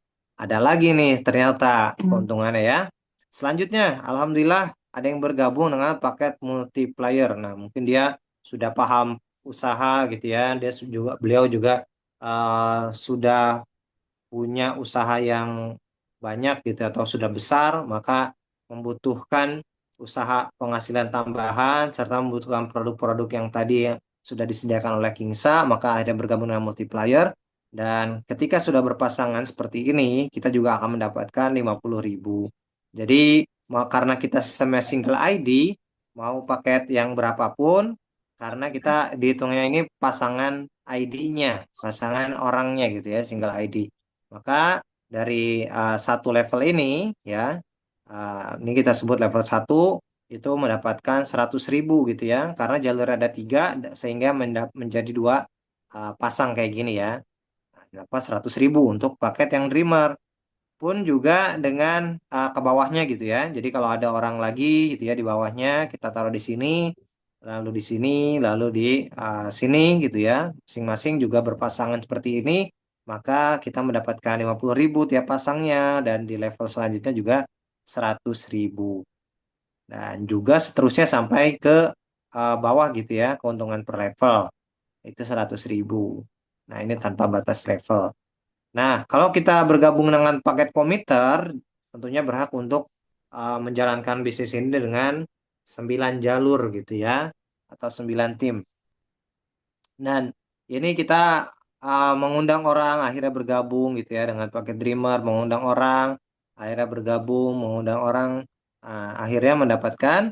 ada lagi nih ternyata keuntungannya ya. Selanjutnya, alhamdulillah ada yang bergabung dengan paket multiplier. Nah, mungkin dia sudah paham usaha gitu ya. Beliau juga sudah punya usaha yang banyak gitu atau sudah besar, maka membutuhkan usaha penghasilan tambahan serta membutuhkan produk-produk yang tadi yang sudah disediakan oleh Kingsa, maka akhirnya bergabung dengan multiplier. Dan ketika sudah berpasangan seperti ini, kita juga akan mendapatkan 50.000. Jadi, karena kita sistemnya single ID, mau paket yang berapapun, karena kita dihitungnya ini pasangan ID-nya, pasangan orangnya gitu ya, single ID. Maka dari satu level ini ya, ini kita sebut level satu itu mendapatkan 100.000 gitu ya, karena jalur ada tiga sehingga menjadi dua pasang kayak gini ya. Nah, dapat 100.000 untuk paket yang dreamer pun juga dengan ke bawahnya gitu ya. Jadi kalau ada orang lagi gitu ya di bawahnya kita taruh di sini, lalu di sini, lalu di sini gitu ya. Masing-masing juga berpasangan seperti ini, maka kita mendapatkan 50.000 tiap pasangnya dan di level selanjutnya juga 100.000. Dan juga seterusnya sampai ke bawah gitu ya, keuntungan per level itu 100.000. Nah, ini tanpa batas level. Nah, kalau kita bergabung dengan paket komiter, tentunya berhak untuk menjalankan bisnis ini dengan 9 jalur gitu ya, atau 9 tim. Dan ini kita mengundang orang akhirnya bergabung gitu ya dengan paket Dreamer, mengundang orang akhirnya bergabung, mengundang orang akhirnya mendapatkan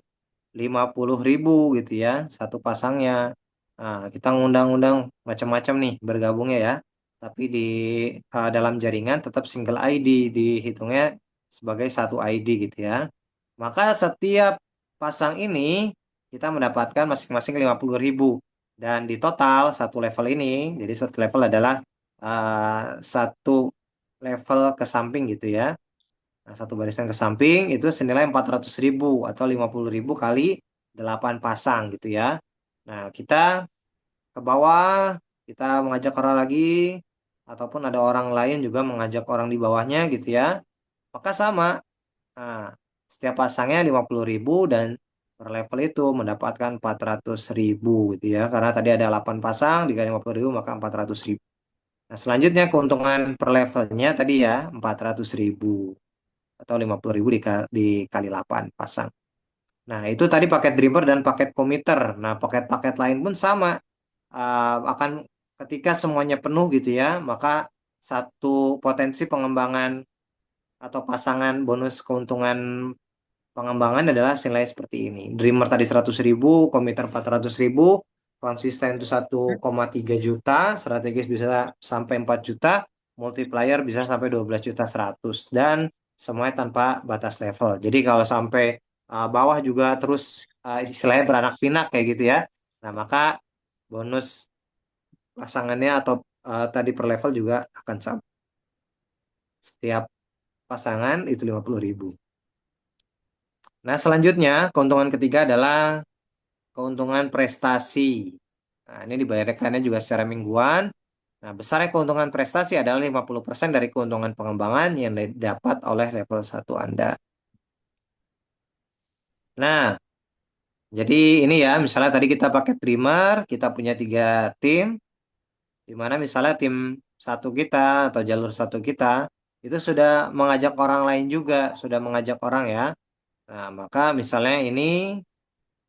50.000 gitu ya, satu pasangnya. Nah, kita ngundang-undang macam-macam nih bergabungnya ya. Tapi di dalam jaringan tetap single ID, dihitungnya sebagai satu ID gitu ya. Maka setiap pasang ini kita mendapatkan masing-masing 50.000. Dan di total satu level ini, jadi satu level adalah satu level ke samping gitu ya. Nah, satu barisan ke samping itu senilai 400.000 atau 50.000 kali 8 pasang gitu ya. Nah, kita ke bawah, kita mengajak orang lagi, ataupun ada orang lain juga mengajak orang di bawahnya gitu ya. Maka sama, nah, setiap pasangnya 50.000 dan per level itu mendapatkan 400.000 gitu ya. Karena tadi ada 8 pasang, dikali 50.000 maka 400.000. Nah, selanjutnya keuntungan per levelnya tadi ya 400.000 atau 50.000 dikali 8 pasang. Nah, itu tadi paket Dreamer dan paket Commuter. Nah, paket-paket lain pun sama. Akan ketika semuanya penuh gitu ya, maka satu potensi pengembangan atau pasangan bonus keuntungan pengembangan adalah senilai seperti ini. Dreamer tadi 100.000, Commuter 400.000, konsisten itu 1,3 juta, strategis bisa sampai 4 juta, multiplier bisa sampai 12 juta 100 dan semuanya tanpa batas level. Jadi kalau sampai bawah juga terus istilahnya beranak pinak kayak gitu ya. Nah, maka bonus pasangannya atau tadi per level juga akan sama. Setiap pasangan itu 50.000. Nah, selanjutnya keuntungan ketiga adalah keuntungan prestasi. Nah, ini dibayarkannya juga secara mingguan. Nah, besarnya keuntungan prestasi adalah 50% dari keuntungan pengembangan yang didapat oleh level satu Anda. Nah, Jadi ini ya, misalnya tadi kita pakai trimmer, kita punya 3 tim, di mana misalnya tim satu kita atau jalur satu kita itu sudah mengajak orang lain juga, sudah mengajak orang ya. Nah, maka misalnya ini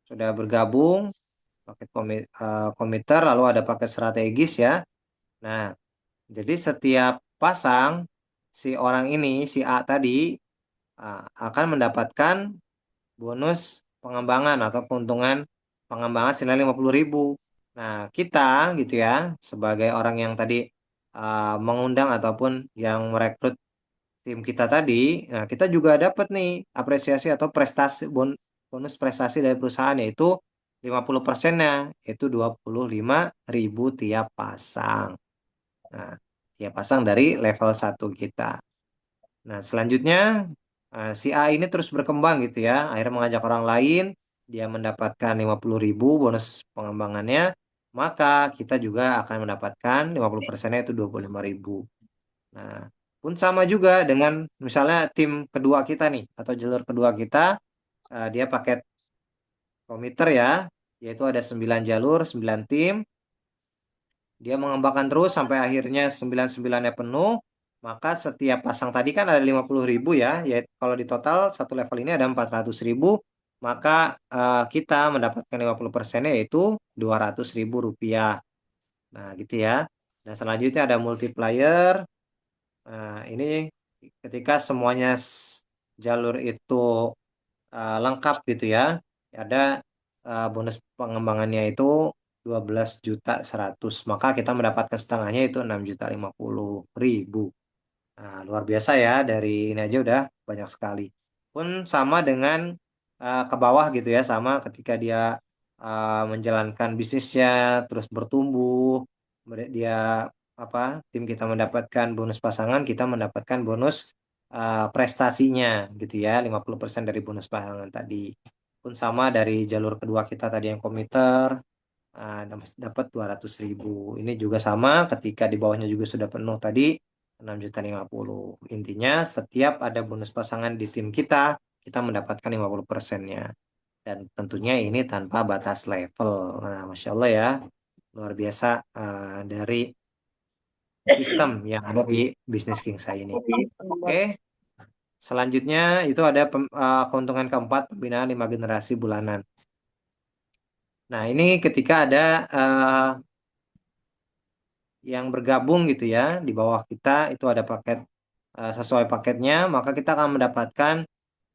sudah bergabung pakai komiter, lalu ada paket strategis ya. Nah, jadi setiap pasang si orang ini, si A tadi akan mendapatkan bonus pengembangan atau keuntungan pengembangan senilai 50.000. Nah, kita gitu ya, sebagai orang yang tadi mengundang ataupun yang merekrut tim kita tadi, nah kita juga dapat nih apresiasi atau bonus prestasi dari perusahaan yaitu 50%-nya, yaitu 25.000 tiap pasang. Nah, tiap pasang dari level satu kita. Nah, selanjutnya si A ini terus berkembang gitu ya. Akhirnya mengajak orang lain, dia mendapatkan 50.000 bonus pengembangannya, maka kita juga akan mendapatkan 50%-nya itu 25.000. Nah, pun sama juga dengan misalnya tim kedua kita nih atau jalur kedua kita, dia paket komiter ya, yaitu ada 9 jalur, 9 tim. Dia mengembangkan terus sampai akhirnya 99-nya penuh. Maka setiap pasang tadi kan ada 50.000 ya. Yaitu kalau di total satu level ini ada 400.000. Maka kita mendapatkan 50%-nya yaitu 200.000 rupiah. Nah gitu ya. Dan selanjutnya ada multiplier. Nah ini ketika semuanya jalur itu lengkap gitu ya. Ada bonus pengembangannya itu 12.100.000. Maka kita mendapatkan setengahnya itu 6.050.000. Nah, luar biasa ya, dari ini aja udah banyak sekali. Pun sama dengan ke bawah gitu ya, sama ketika dia menjalankan bisnisnya terus bertumbuh, dia apa tim kita mendapatkan bonus pasangan, kita mendapatkan bonus prestasinya gitu ya, 50% dari bonus pasangan tadi. Pun sama dari jalur kedua kita tadi yang komiter, dapat 200.000. Ini juga sama ketika di bawahnya juga sudah penuh tadi 6.050. Intinya setiap ada bonus pasangan di tim kita mendapatkan 50%-nya. Dan tentunya ini tanpa batas level. Nah, Masya Allah ya, luar biasa dari sistem yang ada di Business King saya ini. Oke, selanjutnya itu ada keuntungan keempat, pembinaan 5 generasi bulanan. Nah, ini ketika ada yang bergabung gitu ya di bawah kita itu ada paket sesuai paketnya, maka kita akan mendapatkan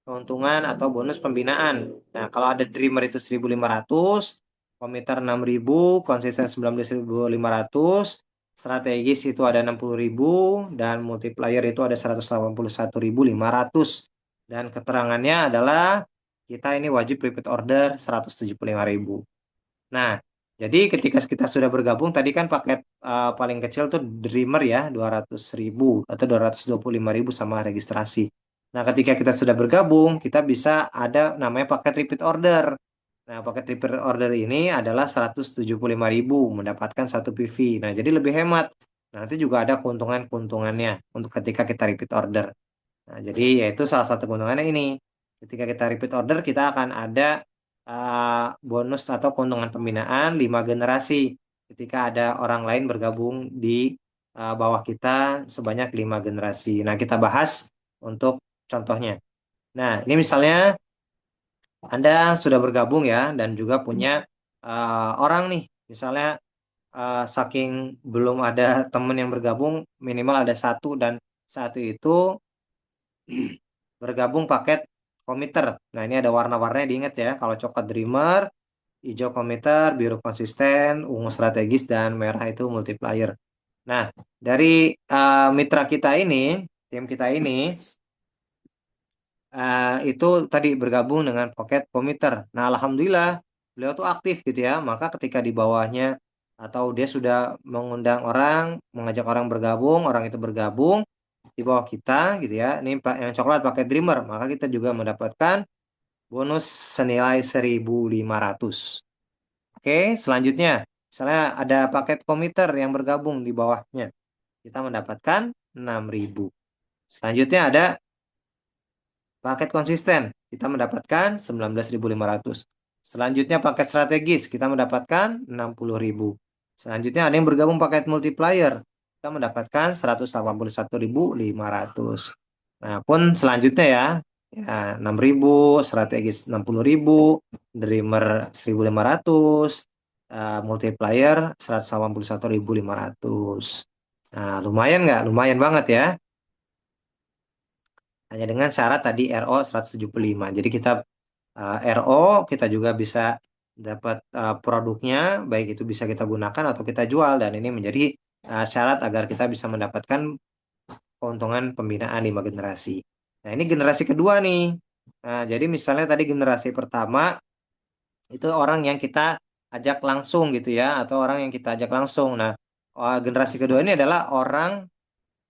keuntungan atau bonus pembinaan. Nah, kalau ada Dreamer itu 1.500, Komiter 6.000, konsisten 19.500, strategis itu ada 60.000, dan multiplier itu ada 181.500. Dan keterangannya adalah kita ini wajib repeat order 175.000. Nah, jadi ketika kita sudah bergabung, tadi kan paket paling kecil tuh Dreamer ya, 200.000 atau 225.000 sama registrasi. Nah, ketika kita sudah bergabung, kita bisa ada namanya paket repeat order. Nah, paket repeat order ini adalah 175.000 mendapatkan satu PV. Nah, jadi lebih hemat. Nah, nanti juga ada keuntungan-keuntungannya untuk ketika kita repeat order. Nah, jadi yaitu salah satu keuntungannya ini. Ketika kita repeat order, kita akan ada bonus atau keuntungan pembinaan 5 generasi. Ketika ada orang lain bergabung di bawah kita sebanyak 5 generasi. Nah, kita bahas untuk contohnya. Nah, ini misalnya Anda sudah bergabung ya dan juga punya orang nih, misalnya saking belum ada teman yang bergabung, minimal ada satu dan satu itu bergabung paket komiter. Nah, ini ada warna-warnanya diingat ya. Kalau coklat dreamer, hijau komiter, biru konsisten, ungu strategis, dan merah itu multiplier. Nah, dari mitra kita ini, tim kita ini, itu tadi bergabung dengan paket komiter. Nah, alhamdulillah beliau tuh aktif gitu ya. Maka ketika di bawahnya atau dia sudah mengundang orang, mengajak orang bergabung, orang itu bergabung di bawah kita gitu ya. Ini yang coklat pakai Dreamer, maka kita juga mendapatkan bonus senilai 1.500. Oke, selanjutnya misalnya ada paket komiter yang bergabung di bawahnya, kita mendapatkan 6.000. Selanjutnya ada paket konsisten, kita mendapatkan 19.500. Selanjutnya paket strategis kita mendapatkan 60.000. Selanjutnya ada yang bergabung paket multiplier. Kita mendapatkan 181.500. Nah, pun selanjutnya ya 6.000, strategis 60.000, Dreamer 1.500, multiplier 181.500. Nah, lumayan nggak? Lumayan banget ya. Hanya dengan syarat tadi RO 175. Jadi kita RO kita juga bisa dapat produknya, baik itu bisa kita gunakan atau kita jual, dan ini menjadi syarat agar kita bisa mendapatkan keuntungan pembinaan 5 generasi. Nah, ini generasi kedua nih. Nah, jadi misalnya tadi generasi pertama itu orang yang kita ajak langsung gitu ya, atau orang yang kita ajak langsung. Nah, generasi kedua ini adalah orang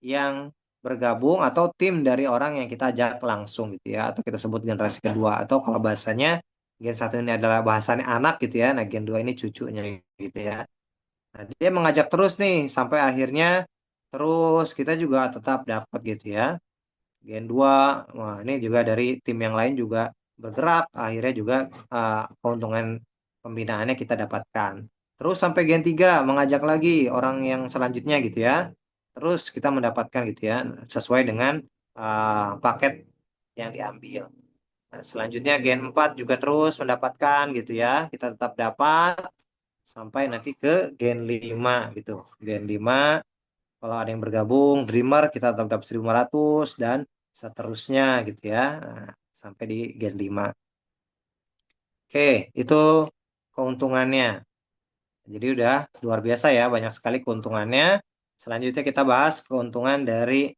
yang bergabung atau tim dari orang yang kita ajak langsung gitu ya, atau kita sebut generasi kedua, atau kalau bahasanya gen satu ini adalah bahasanya anak gitu ya, nah gen dua ini cucunya gitu ya. Nah, dia mengajak terus nih sampai akhirnya terus kita juga tetap dapat gitu ya. Gen 2, wah ini juga dari tim yang lain juga bergerak, akhirnya juga keuntungan pembinaannya kita dapatkan. Terus sampai Gen 3 mengajak lagi orang yang selanjutnya gitu ya. Terus kita mendapatkan gitu ya, sesuai dengan paket yang diambil. Nah, selanjutnya Gen 4 juga terus mendapatkan gitu ya. Kita tetap dapat sampai nanti ke Gen 5 gitu. Gen 5 kalau ada yang bergabung, Dreamer kita tetap dapat 1.500 dan seterusnya gitu ya. Nah, sampai di Gen 5. Oke, itu keuntungannya. Jadi udah luar biasa ya, banyak sekali keuntungannya. Selanjutnya kita bahas keuntungan dari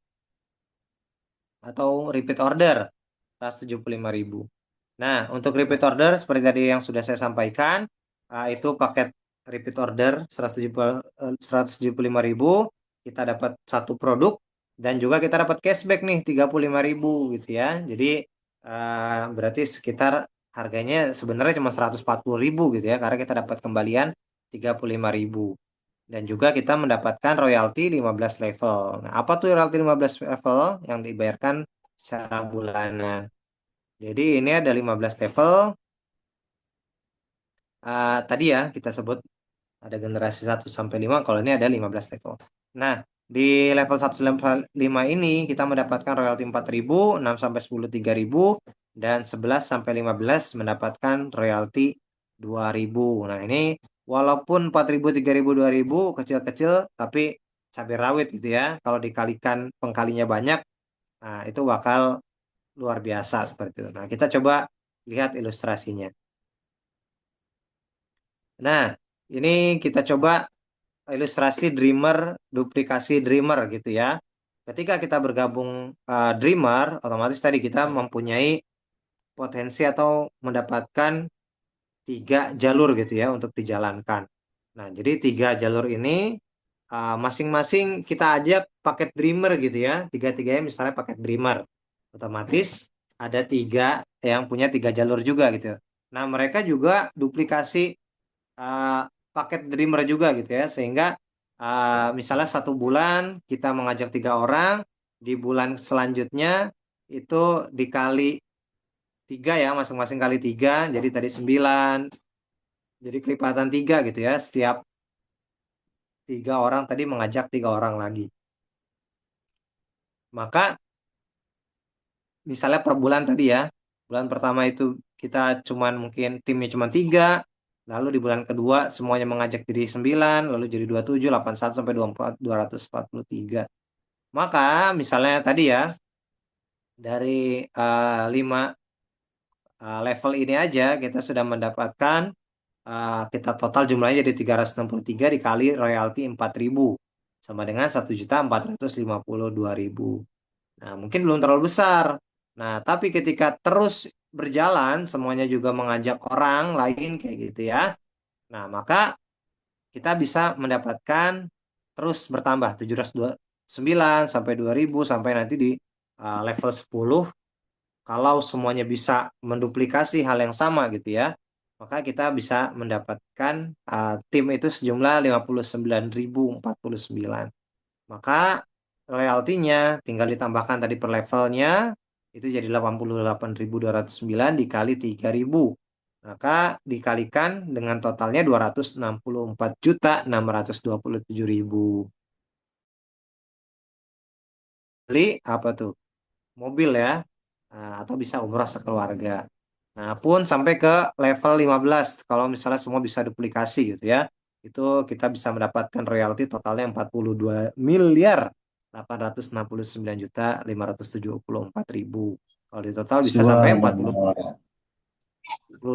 atau repeat order 175.000. Nah, untuk repeat order seperti tadi yang sudah saya sampaikan, itu paket repeat order 175.000, kita dapat satu produk dan juga kita dapat cashback nih 35.000 gitu ya. Jadi berarti sekitar harganya sebenarnya cuma 140.000 gitu ya, karena kita dapat kembalian 35.000. Dan juga kita mendapatkan royalti 15 level. Nah, apa tuh royalti 15 level yang dibayarkan secara bulanan? Jadi ini ada 15 level. Tadi ya kita sebut ada generasi 1 sampai 5. Kalau ini ada 15 level. Nah, di level 1 sampai 5 ini kita mendapatkan royalti 4.000, 6 sampai 10 3.000, dan 11 sampai 15 mendapatkan royalti 2.000. Nah, ini walaupun 4.000 3.000 2.000 kecil-kecil, tapi cabai rawit gitu ya. Kalau dikalikan pengkalinya banyak, nah itu bakal luar biasa seperti itu. Nah, kita coba lihat ilustrasinya. Nah, ini kita coba ilustrasi Dreamer, duplikasi Dreamer gitu ya. Ketika kita bergabung Dreamer, otomatis tadi kita mempunyai potensi atau mendapatkan 3 jalur gitu ya untuk dijalankan. Nah, jadi 3 jalur ini masing-masing kita ajak paket Dreamer gitu ya. Tiga-tiganya misalnya paket Dreamer. Otomatis ada 3 yang punya 3 jalur juga gitu. Nah, mereka juga duplikasi uh, paket Dreamer juga gitu ya, sehingga misalnya 1 bulan kita mengajak 3 orang, di bulan selanjutnya itu dikali 3 ya, masing-masing kali 3 jadi tadi 9, jadi kelipatan 3 gitu ya, setiap 3 orang tadi mengajak 3 orang lagi. Maka misalnya per bulan tadi ya, bulan pertama itu kita cuman mungkin timnya cuma 3, lalu di bulan kedua semuanya mengajak jadi 9, lalu jadi 27, 81 sampai 24, 243. Maka misalnya tadi ya, dari 5 level ini aja kita sudah mendapatkan, kita total jumlahnya jadi 363 dikali royalti 4.000 sama dengan 1.452.000. Nah, mungkin belum terlalu besar. Nah, tapi ketika terus berjalan, semuanya juga mengajak orang lain kayak gitu ya. Nah, maka kita bisa mendapatkan terus bertambah 709 sampai 2.000 sampai nanti di level 10. Kalau semuanya bisa menduplikasi hal yang sama gitu ya, maka kita bisa mendapatkan tim itu sejumlah 59.049. Maka royaltinya tinggal ditambahkan tadi per levelnya, itu jadi 88.209 dikali 3.000. Maka dikalikan dengan totalnya 264.627.000. Beli apa tuh? Mobil ya. Nah, atau bisa umrah sekeluarga. Nah, pun sampai ke level 15 kalau misalnya semua bisa duplikasi gitu ya. Itu kita bisa mendapatkan royalti totalnya 42.869.574.000. Kalau di total bisa sampai empat puluh Subhanallah.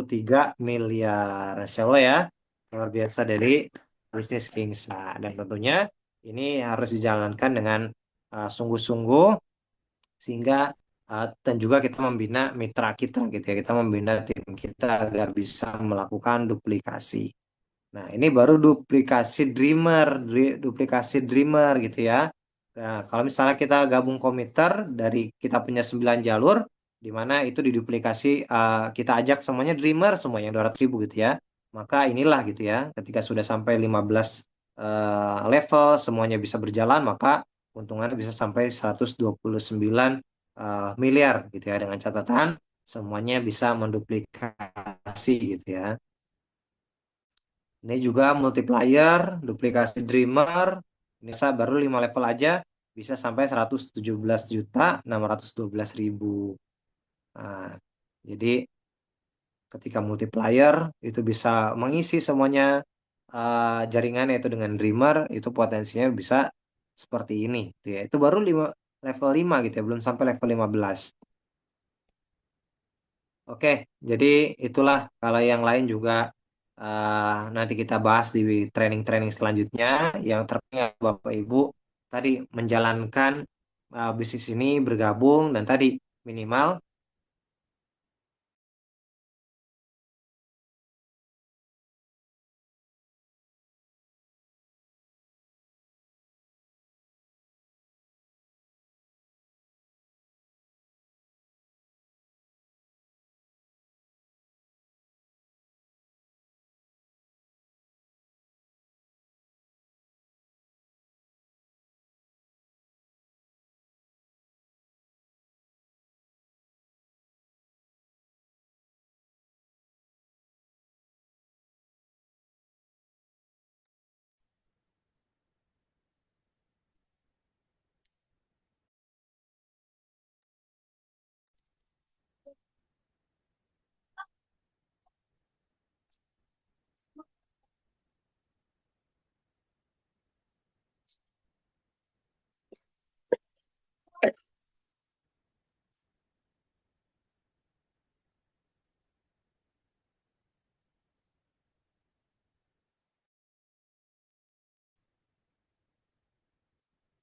3 miliar. Masya Allah ya. Luar biasa dari bisnis Kingsa. Dan tentunya ini harus dijalankan dengan sungguh-sungguh sehingga dan juga kita membina mitra kita gitu ya. Kita membina tim kita agar bisa melakukan duplikasi. Nah, ini baru duplikasi Dreamer gitu ya. Nah, kalau misalnya kita gabung komiter dari kita punya 9 jalur, di mana itu diduplikasi, kita ajak semuanya Dreamer, semuanya 200.000 gitu ya. Maka inilah gitu ya, ketika sudah sampai 15 level, semuanya bisa berjalan, maka keuntungannya bisa sampai 129 miliar gitu ya, dengan catatan semuanya bisa menduplikasi gitu ya. Ini juga multiplier, duplikasi Dreamer. Ini saya baru 5 level aja bisa sampai 117.612.000. Nah, jadi ketika multiplier itu bisa mengisi semuanya jaringan yaitu dengan Dreamer itu potensinya bisa seperti ini gitu ya. Itu baru level 5 gitu ya, belum sampai level 15. Oke, jadi itulah kalau yang lain juga nanti kita bahas di training-training selanjutnya yang terpenting Bapak Ibu tadi menjalankan bisnis ini bergabung dan tadi minimal.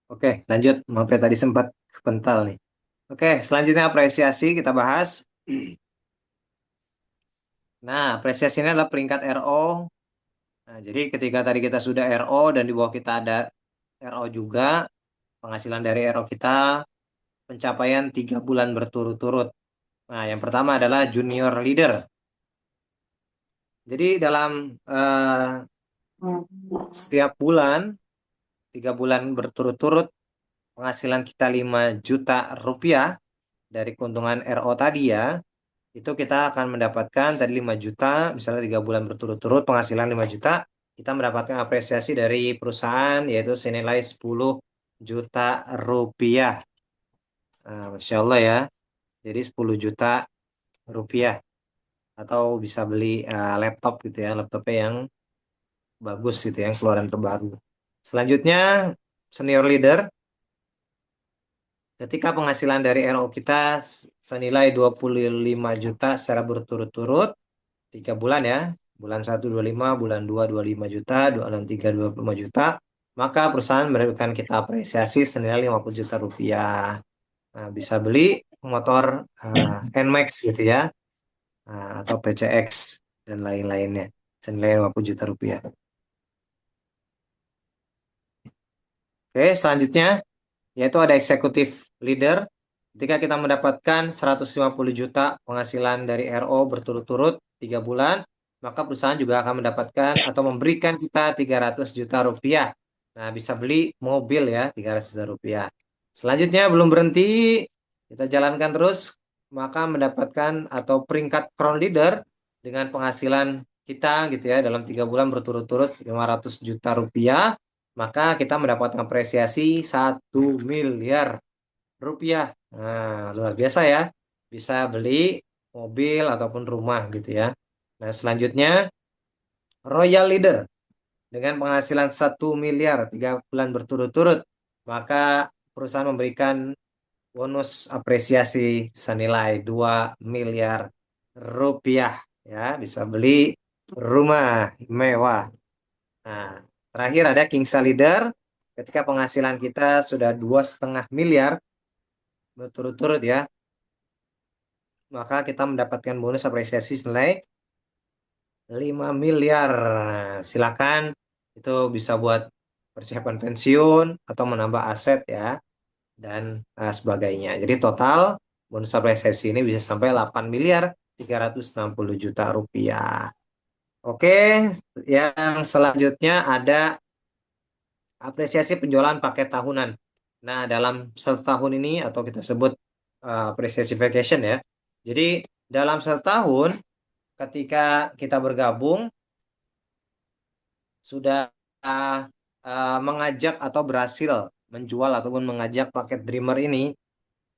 Oke, lanjut. Maaf ya tadi sempat kepental nih. Oke, selanjutnya apresiasi kita bahas. Nah, apresiasi ini adalah peringkat RO. Nah, jadi ketika tadi kita sudah RO dan di bawah kita ada RO juga, penghasilan dari RO kita pencapaian 3 bulan berturut-turut. Nah, yang pertama adalah junior leader. Jadi dalam setiap bulan, 3 bulan berturut-turut, penghasilan kita 5 juta rupiah dari keuntungan RO tadi ya, itu kita akan mendapatkan tadi 5 juta, misalnya 3 bulan berturut-turut penghasilan 5 juta, kita mendapatkan apresiasi dari perusahaan yaitu senilai 10 juta rupiah. Nah, Masya Allah ya, jadi 10 juta rupiah atau bisa beli laptop gitu ya, laptopnya yang bagus gitu yang keluaran terbaru. Selanjutnya senior leader ketika penghasilan dari RO kita senilai 25 juta secara berturut-turut 3 bulan ya. Bulan 1 25, bulan 2 25 juta, bulan 3 25 juta, maka perusahaan memberikan kita apresiasi senilai 50 juta rupiah. Nah, bisa beli motor NMAX gitu ya, atau PCX dan lain-lainnya senilai 50 juta rupiah. Oke, selanjutnya yaitu ada eksekutif leader. Ketika kita mendapatkan 150 juta penghasilan dari RO berturut-turut 3 bulan, maka perusahaan juga akan mendapatkan atau memberikan kita 300 juta rupiah. Nah, bisa beli mobil ya, 300 juta rupiah. Selanjutnya belum berhenti, kita jalankan terus, maka mendapatkan atau peringkat crown leader dengan penghasilan kita gitu ya dalam 3 bulan berturut-turut 500 juta rupiah, maka kita mendapatkan apresiasi 1 miliar rupiah. Nah, luar biasa ya. Bisa beli mobil ataupun rumah gitu ya. Nah, selanjutnya Royal Leader dengan penghasilan 1 miliar 3 bulan berturut-turut, maka perusahaan memberikan bonus apresiasi senilai 2 miliar rupiah ya, bisa beli rumah mewah. Nah, terakhir ada Kingsa Leader ketika penghasilan kita sudah 2,5 miliar berturut-turut ya, maka kita mendapatkan bonus apresiasi senilai 5 miliar. Nah, silakan itu bisa buat persiapan pensiun atau menambah aset ya dan sebagainya. Jadi total bonus apresiasi ini bisa sampai 8 miliar 360 juta rupiah. Oke, yang selanjutnya ada apresiasi penjualan paket tahunan. Nah, dalam 1 tahun ini atau kita sebut apresiasi vacation ya. Jadi dalam 1 tahun ketika kita bergabung sudah mengajak atau berhasil menjual ataupun mengajak paket Dreamer ini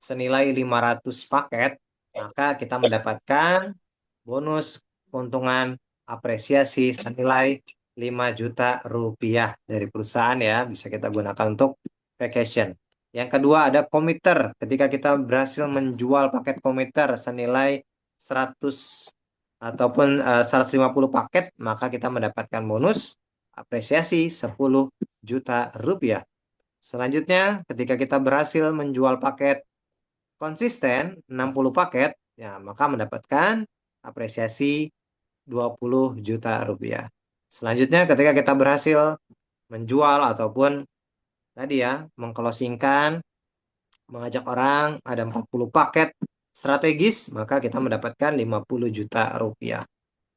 senilai 500 paket, maka kita mendapatkan bonus keuntungan apresiasi senilai 5 juta rupiah dari perusahaan ya, bisa kita gunakan untuk vacation. Yang kedua ada komiter. Ketika kita berhasil menjual paket komiter senilai 100 ataupun 150 paket, maka kita mendapatkan bonus apresiasi 10 juta rupiah. Selanjutnya, ketika kita berhasil menjual paket konsisten 60 paket, ya maka mendapatkan apresiasi 20 juta rupiah. Selanjutnya, ketika kita berhasil menjual ataupun tadi ya, mengclosingkan, mengajak orang ada 40 paket strategis, maka kita mendapatkan 50 juta rupiah.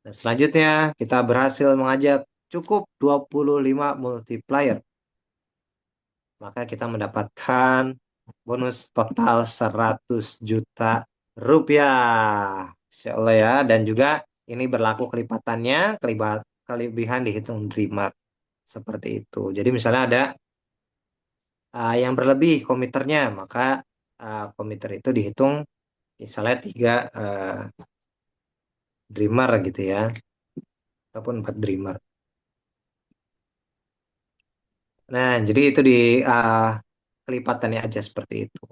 Dan selanjutnya, kita berhasil mengajak cukup 25 multiplier, maka kita mendapatkan bonus total 100 juta rupiah. Insya Allah ya. Dan juga ini berlaku kelipatannya, kelebihan dihitung dreamer. Seperti itu. Jadi misalnya ada yang berlebih komiternya, maka komiter itu dihitung misalnya 3 dreamer gitu ya. Ataupun 4 dreamer. Nah, jadi itu di uh, kelipatannya aja seperti itu.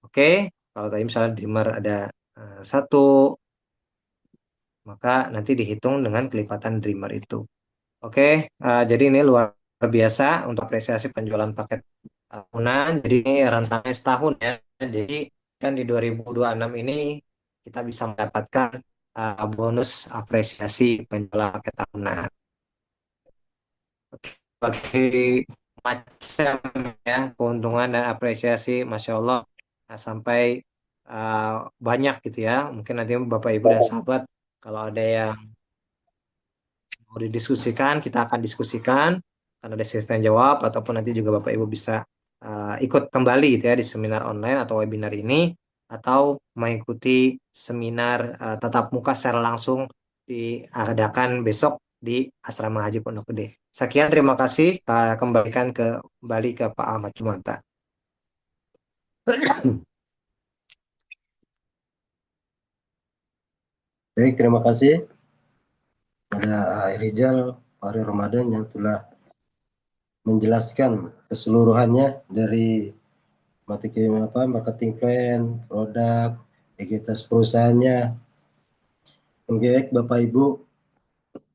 Oke, kalau tadi misalnya dreamer ada 1, maka nanti dihitung dengan kelipatan dreamer itu. Oke, jadi ini luar biasa untuk apresiasi penjualan paket tahunan. Jadi ini rentangnya setahun ya. Jadi kan di 2026 ini kita bisa mendapatkan bonus apresiasi penjualan paket tahunan. Oke, bagi macam ya keuntungan dan apresiasi, Masya Allah, sampai banyak gitu ya. Mungkin nanti Bapak Ibu dan sahabat kalau ada yang mau didiskusikan, kita akan diskusikan karena ada sesi tanya jawab ataupun nanti juga Bapak Ibu bisa ikut kembali gitu ya di seminar online atau webinar ini atau mengikuti seminar tatap muka secara langsung diadakan besok di Asrama Haji Pondok Gede. Sekian, terima kasih. Kembalikan kembali ke Pak Ahmad Jumanta. Baik, terima kasih pada Rizal Fahri Ramadan yang telah menjelaskan keseluruhannya dari marketing plan, produk, aktivitas perusahaannya. Oke, baik, Bapak Ibu,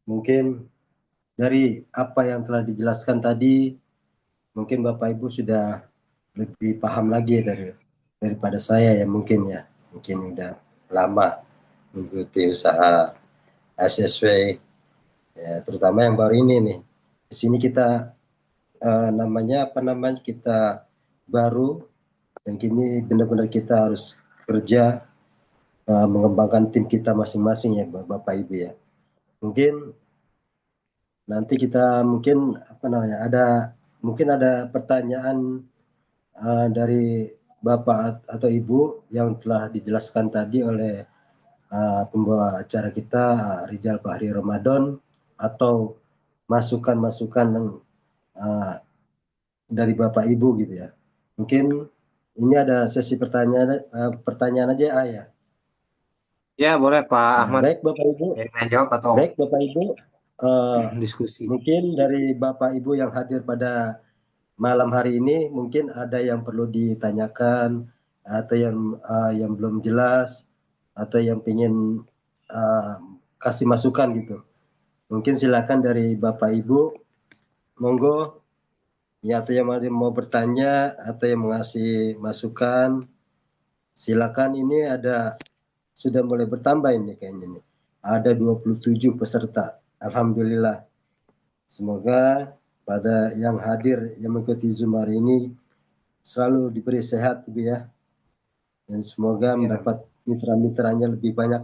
mungkin dari apa yang telah dijelaskan tadi, mungkin Bapak Ibu sudah lebih paham lagi daripada saya ya mungkin udah lama mengikuti usaha SSW ya, terutama yang baru ini nih. Di sini kita kita baru dan kini benar-benar kita harus kerja mengembangkan tim kita masing-masing ya Bapak Ibu ya. Mungkin nanti kita mungkin ada pertanyaan dari Bapak atau Ibu yang telah dijelaskan tadi oleh pembawa acara kita Rizal Fahri Ramadan, atau masukan-masukan dari Bapak Ibu gitu ya. Mungkin ini ada sesi pertanyaan aja ya. Ya, boleh Pak Nah, Ahmad. baik Bapak Ibu, Ya, kita jawab atau baik Bapak Ibu, eh, diskusi. mungkin dari Bapak Ibu yang hadir pada malam hari ini mungkin ada yang perlu ditanyakan, atau yang belum jelas, atau yang ingin kasih masukan gitu. Mungkin silakan dari Bapak Ibu, monggo ya, atau yang mau bertanya atau yang mengasih masukan, silakan. Ini sudah mulai bertambah ini kayaknya nih. Ada 27 peserta. Alhamdulillah. Semoga pada yang hadir yang mengikuti Zoom hari ini selalu diberi sehat Ibu ya. Dan semoga Amin, amin. mendapat mitra-mitranya lebih banyak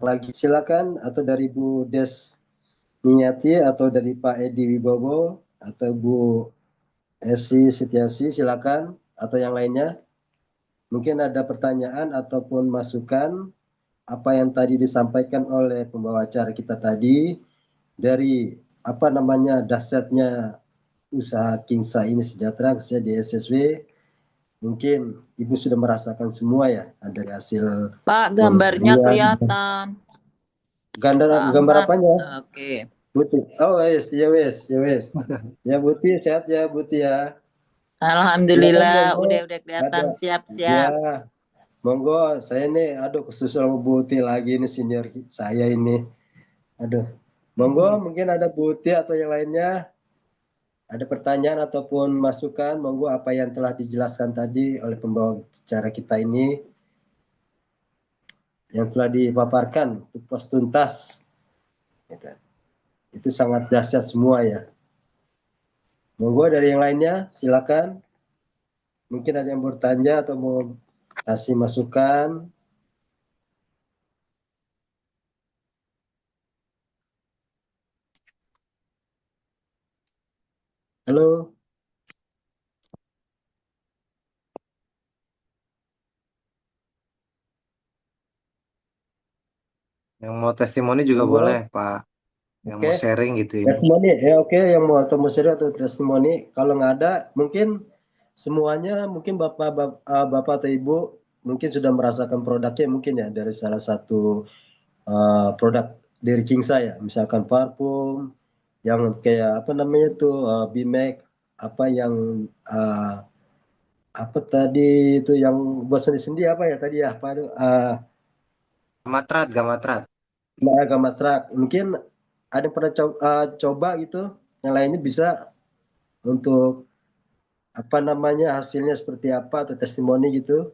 lagi. Silakan, atau dari Bu Des Niati, atau dari Pak Edi Wibowo, atau Bu Esi Setiasi, silakan, atau yang lainnya. Mungkin ada pertanyaan ataupun masukan apa yang tadi disampaikan oleh pembawa acara kita tadi, dari apa namanya dahsyatnya usaha Kingsa ini sejahtera khususnya di SSW. Mungkin Ibu sudah merasakan semua ya, dari hasil Pak, bonus gambarnya harian. kelihatan. Gambar, Pak gambar Ahmad. apanya? Oke. Buti. Oh, wes, ya wes, ya wes. Ya Buti, sehat ya Buti ya. Silakan Alhamdulillah, monggo. udah kelihatan Ada. Ya, siap-siap. monggo. Saya nih, aduh, khusus sama Buti lagi nih, senior saya ini. Aduh. Monggo, mungkin ada Buti atau yang lainnya. Ada pertanyaan ataupun masukan, monggo, apa yang telah dijelaskan tadi oleh pembawa acara kita ini, yang telah dipaparkan puas tuntas. Gitu. Itu sangat dahsyat semua ya. Monggo dari yang lainnya, silakan. Mungkin ada yang bertanya atau mau kasih masukan. Halo. Yang mau testimoni juga boleh, Monggo. Pak. Yang Oke. mau sharing gitu ya. Testimoni ya, oke, yang mau atau share atau testimoni, kalau nggak ada mungkin semuanya, mungkin bapak atau ibu mungkin sudah merasakan produknya mungkin ya, dari salah satu produk dari King saya, misalkan parfum yang kayak apa namanya tuh, Bimek, apa yang uh, apa tadi itu yang buat sendi-sendi, apa ya tadi ya, apa Gamatrat, gamatrat. agama serak. Mungkin ada yang pernah coba gitu, yang lainnya bisa untuk apa namanya hasilnya seperti apa, atau testimoni gitu.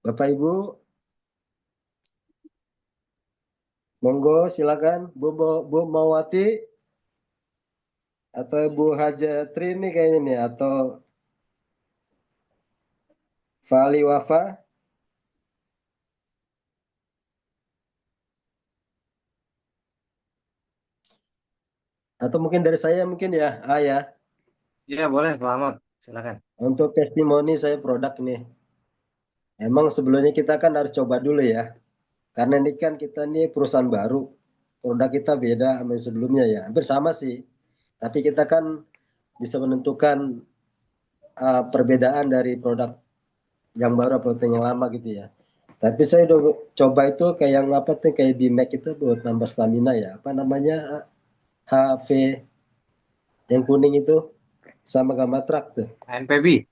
Bapak Ibu, monggo silakan. Bu Mawati atau Bu Hajatri nih kayaknya nih, atau Fali Wafa, atau mungkin dari saya mungkin ya. Ya, Iya, boleh, Pak Ahmad. Silakan. untuk testimoni saya produk nih. Emang sebelumnya kita kan harus coba dulu ya. Karena ini kan kita nih perusahaan baru. Produk kita beda sama yang sebelumnya ya. Hampir sama sih. Tapi kita kan bisa menentukan perbedaan dari produk yang baru atau yang lama gitu ya. Tapi saya udah coba itu kayak yang apa tuh, kayak Bimax itu buat nambah stamina ya. Apa namanya, HV yang kuning itu, sama Gamatrak tuh. ANPB.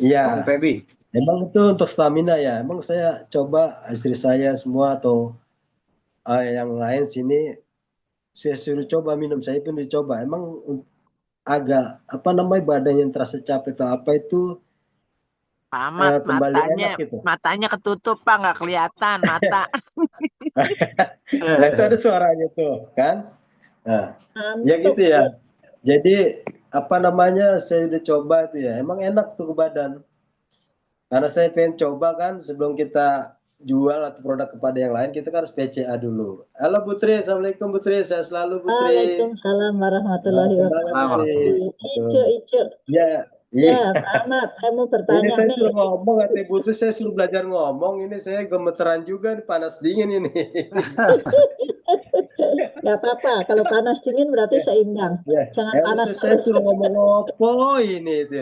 Iya, ONPB. emang itu untuk stamina ya. Emang saya coba, istri saya semua atau yang lain sini saya suruh coba minum, saya pun dicoba. Emang agak apa namanya, badan yang terasa capek atau apa itu Pak Ahmad, kembali enak gitu. matanya ketutup Pak, nggak kelihatan mata. Nah itu ada suaranya tuh kan. Nah, ya gitu ya. Jadi apa namanya, saya udah coba itu ya. Emang enak tuh ke badan. Karena saya pengen coba kan, sebelum kita jual atau produk kepada yang lain, kita kan harus PCA dulu. Halo Putri, Assalamualaikum Putri, saya selalu Putri. Waalaikumsalam warahmatullahi Semangat wabarakatuh. Putri. Icu, icu. Ya, Iya. Ya, Pak Ahmad, saya mau Ini bertanya saya nih. suruh ngomong, katanya butuh saya suruh belajar ngomong. Ini saya gemeteran juga, nih, panas dingin ini. Nggak apa-apa, kalau panas dingin berarti Ya, seimbang. ya. Jangan panas Harusnya saya terus. suruh ngomong apa ini itu.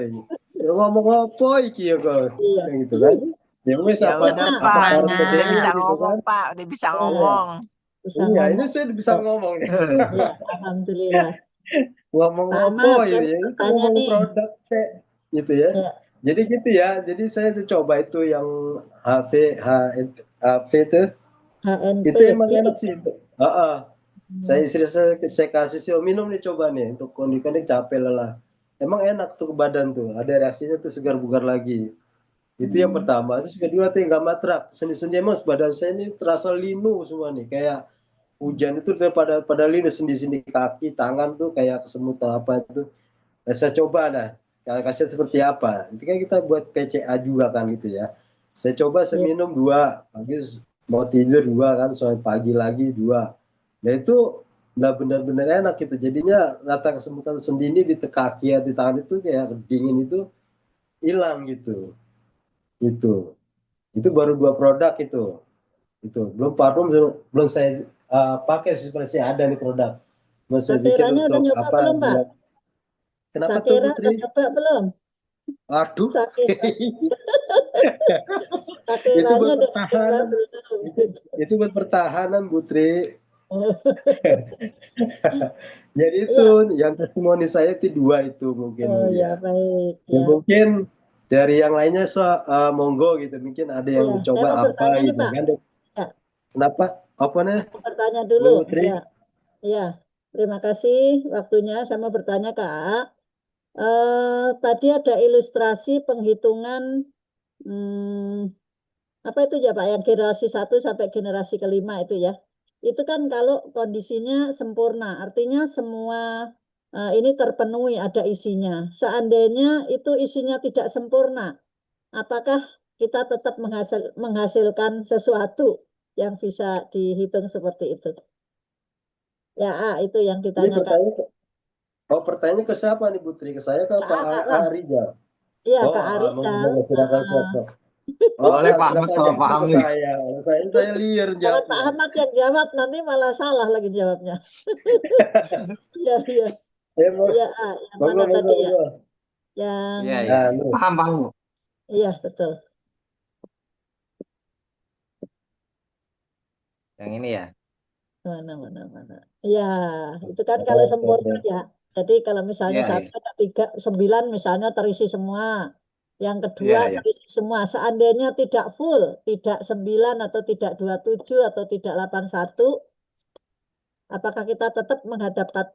Suruh ngomong apa iki ya kok. Iya. Kayak gitu kan. Ya wis Ya apa udah Pak, apa Pak, karena udah dewe bisa gitu ngomong kan. Pak, udah bisa Iya. ya, ngomong. bisa Iya, ini ngomong. saya bisa Oh, ngomong nih. ya, Alhamdulillah. Ngomong Pak apa Ahmad, saya ini mau ya, itu bertanya ngomong nih. produk saya gitu ya. Ya, Jadi gitu ya. Jadi saya tuh coba itu yang HV HV itu emang HNP. enak sih. Heeh. Saya Hmm. istri saya kasih sih, "Oh, minum nih coba nih untuk kondisi capek lelah." Emang enak tuh ke badan tuh. Ada reaksinya tuh segar bugar lagi. Itu yang Hmm. pertama. Terus kedua tuh nggak matrak. Sendi-sendi emang badan saya ini terasa linu semua nih. Kayak hujan itu pada linu sendi-sendi kaki, tangan tuh kayak kesemut atau apa itu. Nah, saya coba dah. Kalau kasih seperti apa. Itu kan kita buat PCA juga kan gitu ya. Saya coba saya Ya, minum dua. Pagi mau tidur dua kan. Soal pagi lagi dua. Nah itu udah benar-benar enak gitu. Jadinya rata kesemutan sendi ini di kaki ya di tangan itu kayak dingin itu hilang gitu. Itu baru dua produk itu belum parfum, belum saya pakai sih, sebenarnya ada nih produk mau saya bikin Sakiranya udah untuk nyoba apa belum, Pak? bulan. Kenapa tuh Sakira Putri? udah nyoba belum? Aduh. Sakira, Itu sakiranya buat udah nyoba pertahanan, belum? itu buat pertahanan Putri. Jadi itu Iya, yang testimoni saya itu dua itu mungkin oh ya ya. baik Ya ya. mungkin dari yang lainnya monggo gitu, mungkin ada yang Iya, saya dicoba mau apa bertanya nih, gitu Pak. kan. Ya, Kenapa apa nih mau bertanya Bu dulu. Putri? Ya, ya. Terima kasih waktunya. Saya mau bertanya ke AA. Tadi ada ilustrasi penghitungan apa itu ya Pak, yang generasi satu sampai generasi kelima itu ya. Itu kan kalau kondisinya sempurna, artinya semua ini terpenuhi, ada isinya. Seandainya itu isinya tidak sempurna, apakah kita tetap menghasilkan sesuatu yang bisa dihitung seperti itu? Ya, itu yang Ini ditanyakan. pertanyaan. Oh, pertanyaan ke siapa nih Putri? Ke saya ke Ke Pak AA lah, Rizal? iya Oh, Kak monggo Arizal. monggo silakan silakan. Oh, Boleh Pak Ahmad silakan kalau jawab paham ke nih. saya. Saya liar Jangan Pak jawabnya. Ahmad yang jawab, nanti malah salah lagi jawabnya. Iya, iya. Monggo Iya, yang monggo mana monggo. tadi ya? Monggo. Yang Iya, iya, Nah, iya. nih. Paham, paham. Bu. iya betul. Yang ini ya. Mana mana mana. Iya, itu kan kalau Oh, sempurna ya. Jadi kalau misalnya Iya, satu iya. ada tiga, sembilan misalnya terisi semua. Yang kedua Iya, iya. terisi semua. Seandainya tidak full, tidak sembilan atau tidak 27 atau tidak 81, apakah kita tetap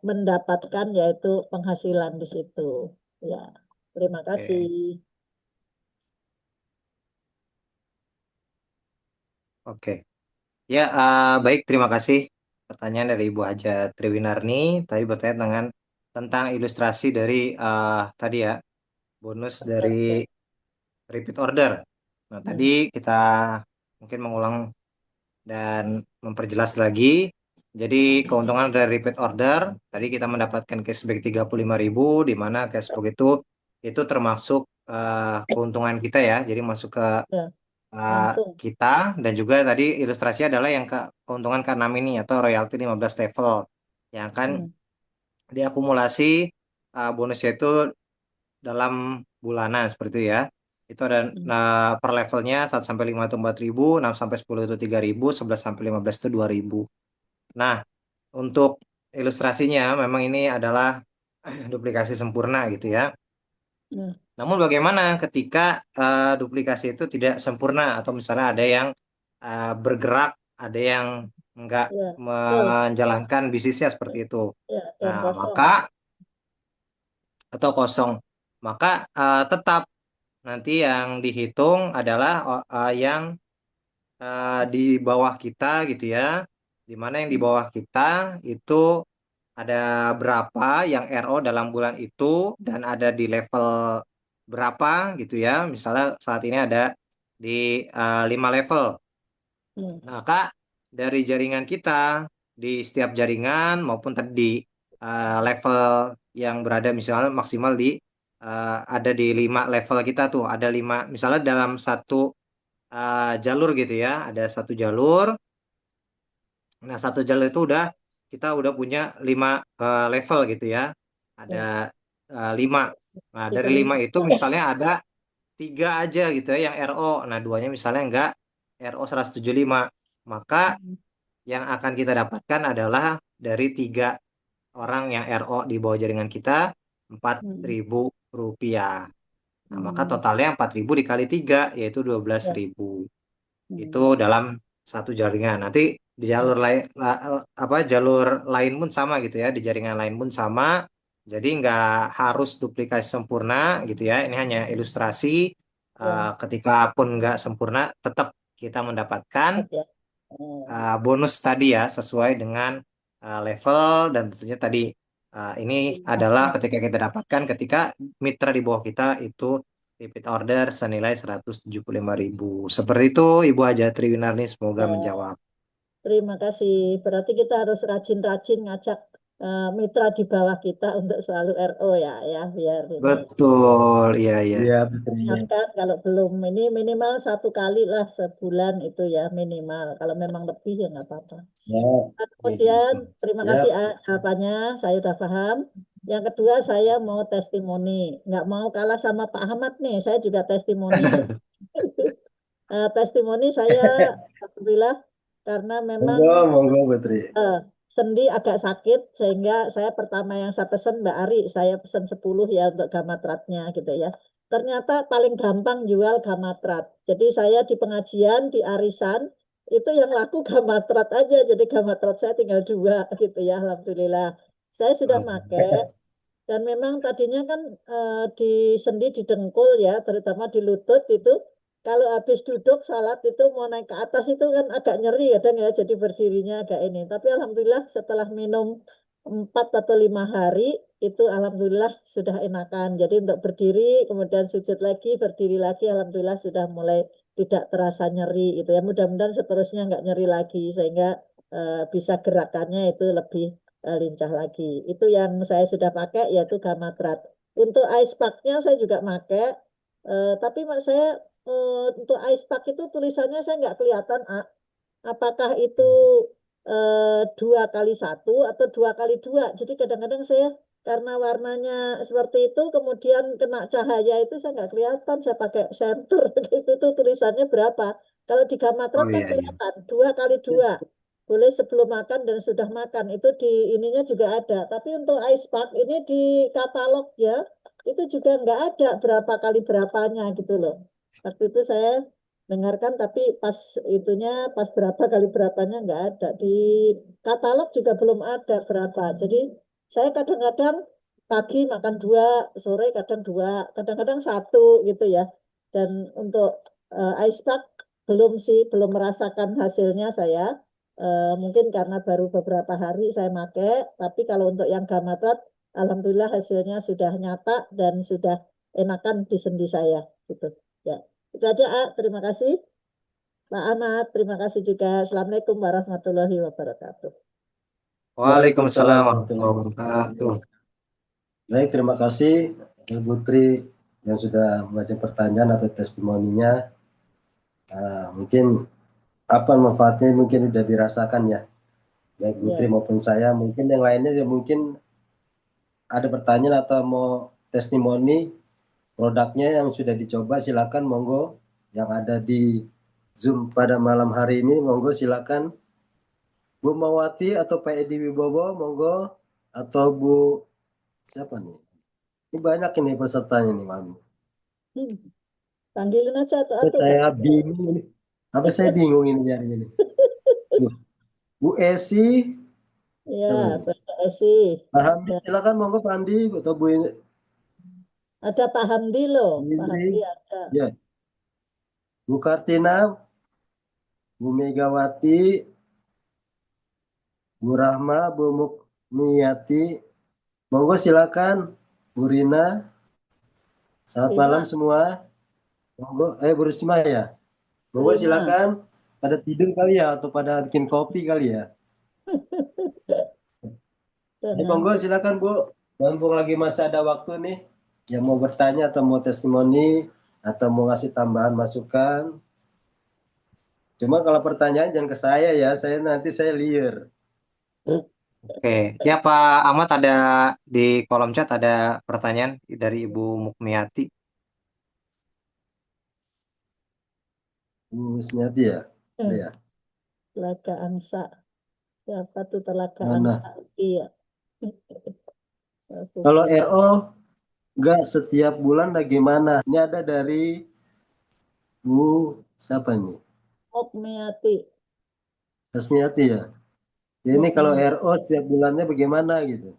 mendapatkan yaitu penghasilan di situ? Ya, terima kasih. Oke. Oke. Ya, baik. Terima kasih. Pertanyaan dari Ibu Haja Triwinarni. Tadi bertanya tentang ilustrasi dari tadi ya, bonus dari Oke. repeat order. Nah, tadi Hmm. kita mungkin mengulang dan memperjelas lagi. Jadi keuntungan dari repeat order, tadi kita mendapatkan cashback 35.000, di mana cashback itu termasuk keuntungan kita ya. Jadi masuk ke Ya, uh, langsung. kita, dan juga tadi ilustrasi adalah yang keuntungan ke-6 ini atau royalti 15 level yang akan Hmm. diakumulasi bonusnya itu dalam bulanan seperti itu ya. Itu ada Hmm. per levelnya 1 sampai 5 itu 4.000, 6 sampai 10 itu 3.000, 11 sampai 15 itu 2.000. Nah, untuk ilustrasinya memang ini adalah duplikasi sempurna gitu ya. Hmm. Namun bagaimana ketika duplikasi itu tidak sempurna atau misalnya ada yang bergerak, ada yang enggak Ya, betul. menjalankan bisnisnya seperti itu. Ya, dan Nah, kosong. maka atau kosong, maka tetap nanti yang dihitung adalah yang di bawah kita gitu ya. Di mana yang di Hmm. bawah kita itu ada berapa yang RO dalam bulan itu dan ada di level berapa gitu ya. Misalnya saat ini ada di 5 level. Hmm. Nah, Kak, dari jaringan kita di setiap jaringan maupun tadi di level yang berada misalnya maksimal di ada di 5 level kita tuh. Ada 5, misalnya dalam satu jalur gitu ya, ada satu jalur. Nah, satu jalur itu kita udah punya 5 level gitu ya. Ada Ya, 5. Nah, tipe dari 5 lima. itu misalnya ada 3 aja gitu ya yang RO. Nah, duanya misalnya enggak RO 175. Maka Hmm. yang akan kita dapatkan adalah dari 3 orang yang RO di bawah jaringan kita empat Hmm. ribu rupiah. Nah, maka Hmm. totalnya 4.000 dikali 3 yaitu dua belas Ya. ribu. Itu Hmm. dalam satu jaringan. Nanti di jalur lain jalur lain pun sama gitu ya, di jaringan lain pun sama. Jadi nggak harus duplikasi sempurna gitu ya. Ini hanya ilustrasi. Ya. Ketika pun nggak sempurna, tetap kita mendapatkan Oke. Ya. Hmm. bonus tadi ya, sesuai dengan level, dan tentunya tadi ini adalah ketika kita dapatkan ketika mitra di bawah kita itu repeat order senilai 175.000. Seperti itu Ibu Haja Triwinarni, semoga Ya. menjawab. Terima kasih. Berarti kita harus rajin-rajin ngajak mitra di bawah kita untuk selalu RO ya, ya biar ini. Betul, iya iya. Iya, betul. Ingatkan kalau belum ini minimal 1 kali lah sebulan itu ya minimal. Kalau memang lebih ya nggak apa-apa. Ya, Nah, kayak kemudian gitu. terima Ya, kasih jawabannya, saya udah paham. Yang kedua saya mau testimoni, nggak mau kalah sama Pak Ahmad nih, saya juga testimoni. Testimoni saya, alhamdulillah, karena memang monggo, monggo, Putri. eh, sendi agak sakit sehingga saya pertama yang saya pesen Mbak Ari, saya pesen 10 ya untuk gamatratnya gitu ya. Ternyata paling gampang jual gamatrat. Jadi saya di pengajian di arisan itu yang laku gamatrat aja. Jadi gamatrat saya tinggal 2 gitu ya. Alhamdulillah. Saya sudah pakai dan memang tadinya kan di sendi di dengkul ya, terutama di lutut itu kalau habis duduk salat itu mau naik ke atas itu kan agak nyeri kadang ya, jadi berdirinya agak ini. Tapi alhamdulillah setelah minum 4 atau 5 hari itu alhamdulillah sudah enakan. Jadi untuk berdiri kemudian sujud lagi, berdiri lagi, alhamdulillah sudah mulai tidak terasa nyeri itu ya. Mudah-mudahan seterusnya nggak nyeri lagi sehingga bisa gerakannya itu lebih lincah lagi. Itu yang saya sudah pakai yaitu Gamatrat. Untuk ice pack-nya saya juga pakai, tapi saya untuk ice pack itu tulisannya saya nggak kelihatan apakah itu 2x1 atau 2x2. Jadi kadang-kadang saya karena warnanya seperti itu kemudian kena cahaya itu saya nggak kelihatan saya pakai senter gitu tuh tulisannya berapa. Kalau di Gamatrat Oh kan iya iya. kelihatan 2x2 boleh sebelum makan dan sudah makan itu di ininya juga ada. Tapi untuk ice pack ini di katalog ya itu juga nggak ada berapa kali berapanya gitu loh. Waktu itu saya dengarkan tapi pas itunya pas berapa kali berapanya nggak ada di katalog juga belum ada berapa. Jadi saya kadang-kadang pagi makan 2, sore kadang 2, kadang-kadang 1 gitu ya. Dan untuk ice pack belum sih, belum merasakan hasilnya saya. Mungkin karena baru beberapa hari saya pakai, tapi kalau untuk yang gamatrat, alhamdulillah hasilnya sudah nyata dan sudah enakan di sendi saya gitu. Ya, itu aja, terima kasih. Pak Ahmad, terima kasih juga. Assalamualaikum warahmatullahi wabarakatuh. Waalaikumsalam Waalaikumsalam warahmatullahi warahmatullahi wabarakatuh. wabarakatuh. Baik, terima kasih Ibu Putri yang sudah membaca pertanyaan atau testimoninya. Mungkin apa manfaatnya mungkin sudah dirasakan ya, baik Putri Ya, maupun saya. Mungkin yang lainnya ya mungkin ada pertanyaan atau mau testimoni produknya yang sudah dicoba, silakan monggo. Yang ada di Zoom pada malam hari ini, monggo silakan. Bu Mawati atau Pak Edi Wibowo, monggo. Atau Bu siapa nih? Ini banyak ini pesertanya nih, Mami. hmm, panggilin aja atau aku Kak. Saya bingung ini. Apa saya bingung ini nyari ini. Bu Esi, siapa Ya, ini? Pak Esi. Pak Hamdi, Ya, silakan monggo Pak Hamdi atau Bu ada Pak Hamdi loh, Pak Indri. Hamdi ada. Ya, Bu Kartina, Bu Megawati, Bu Rahma, Bu Mukmiyati. Monggo silakan Bu Rina. Selamat malam Terima, semua. Monggo, Bu Risma ya. Monggo terima. silakan. Pada tidur kali ya atau pada bikin kopi kali ya. Monggo Dengan silakan Bu. Mumpung lagi masih ada waktu nih. Yang mau bertanya atau mau testimoni atau mau ngasih tambahan masukan. Cuma kalau pertanyaan jangan ke saya ya, nanti saya liar. Oke, ya Pak Ahmad, ada di kolom chat ada pertanyaan dari Ibu Mukmiati. Musnyati ya? Ada Eh, ya? Telaga Angsa. Siapa tuh Telaga Angsa? Mana? Iya. Kalau RO enggak setiap bulan bagaimana? Ini ada dari Bu siapa ini? Okmiati. Hasmiati ya. Ya ini kalau Mm-mm. RO setiap bulannya bagaimana gitu?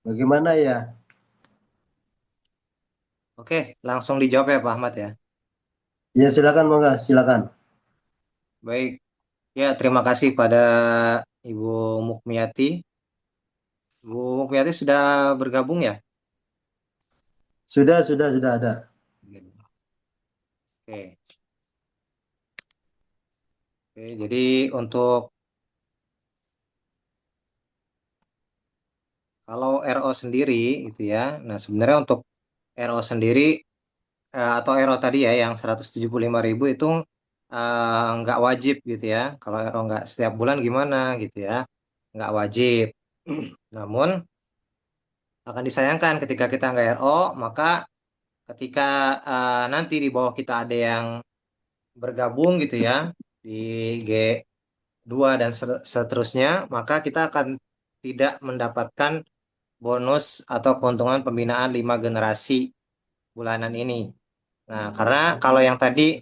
Bagaimana ya? Oke, langsung dijawab ya Pak Ahmad ya. Ya silakan Mangga, silakan. Baik, ya terima kasih pada Ibu Mukmiati. Ibu Mukmiati sudah bergabung ya? Sudah ada. Oke, oke. Jadi untuk kalau RO sendiri itu ya, nah sebenarnya untuk RO sendiri atau RO tadi ya yang 175.000 itu nggak wajib gitu ya. Kalau RO nggak setiap bulan gimana gitu ya, nggak wajib. Namun akan disayangkan ketika kita nggak RO, maka ketika nanti di bawah kita ada yang bergabung gitu ya di G2 dan seterusnya, maka kita akan tidak mendapatkan bonus atau keuntungan pembinaan 5 generasi bulanan ini. Nah, karena kalau yang tadi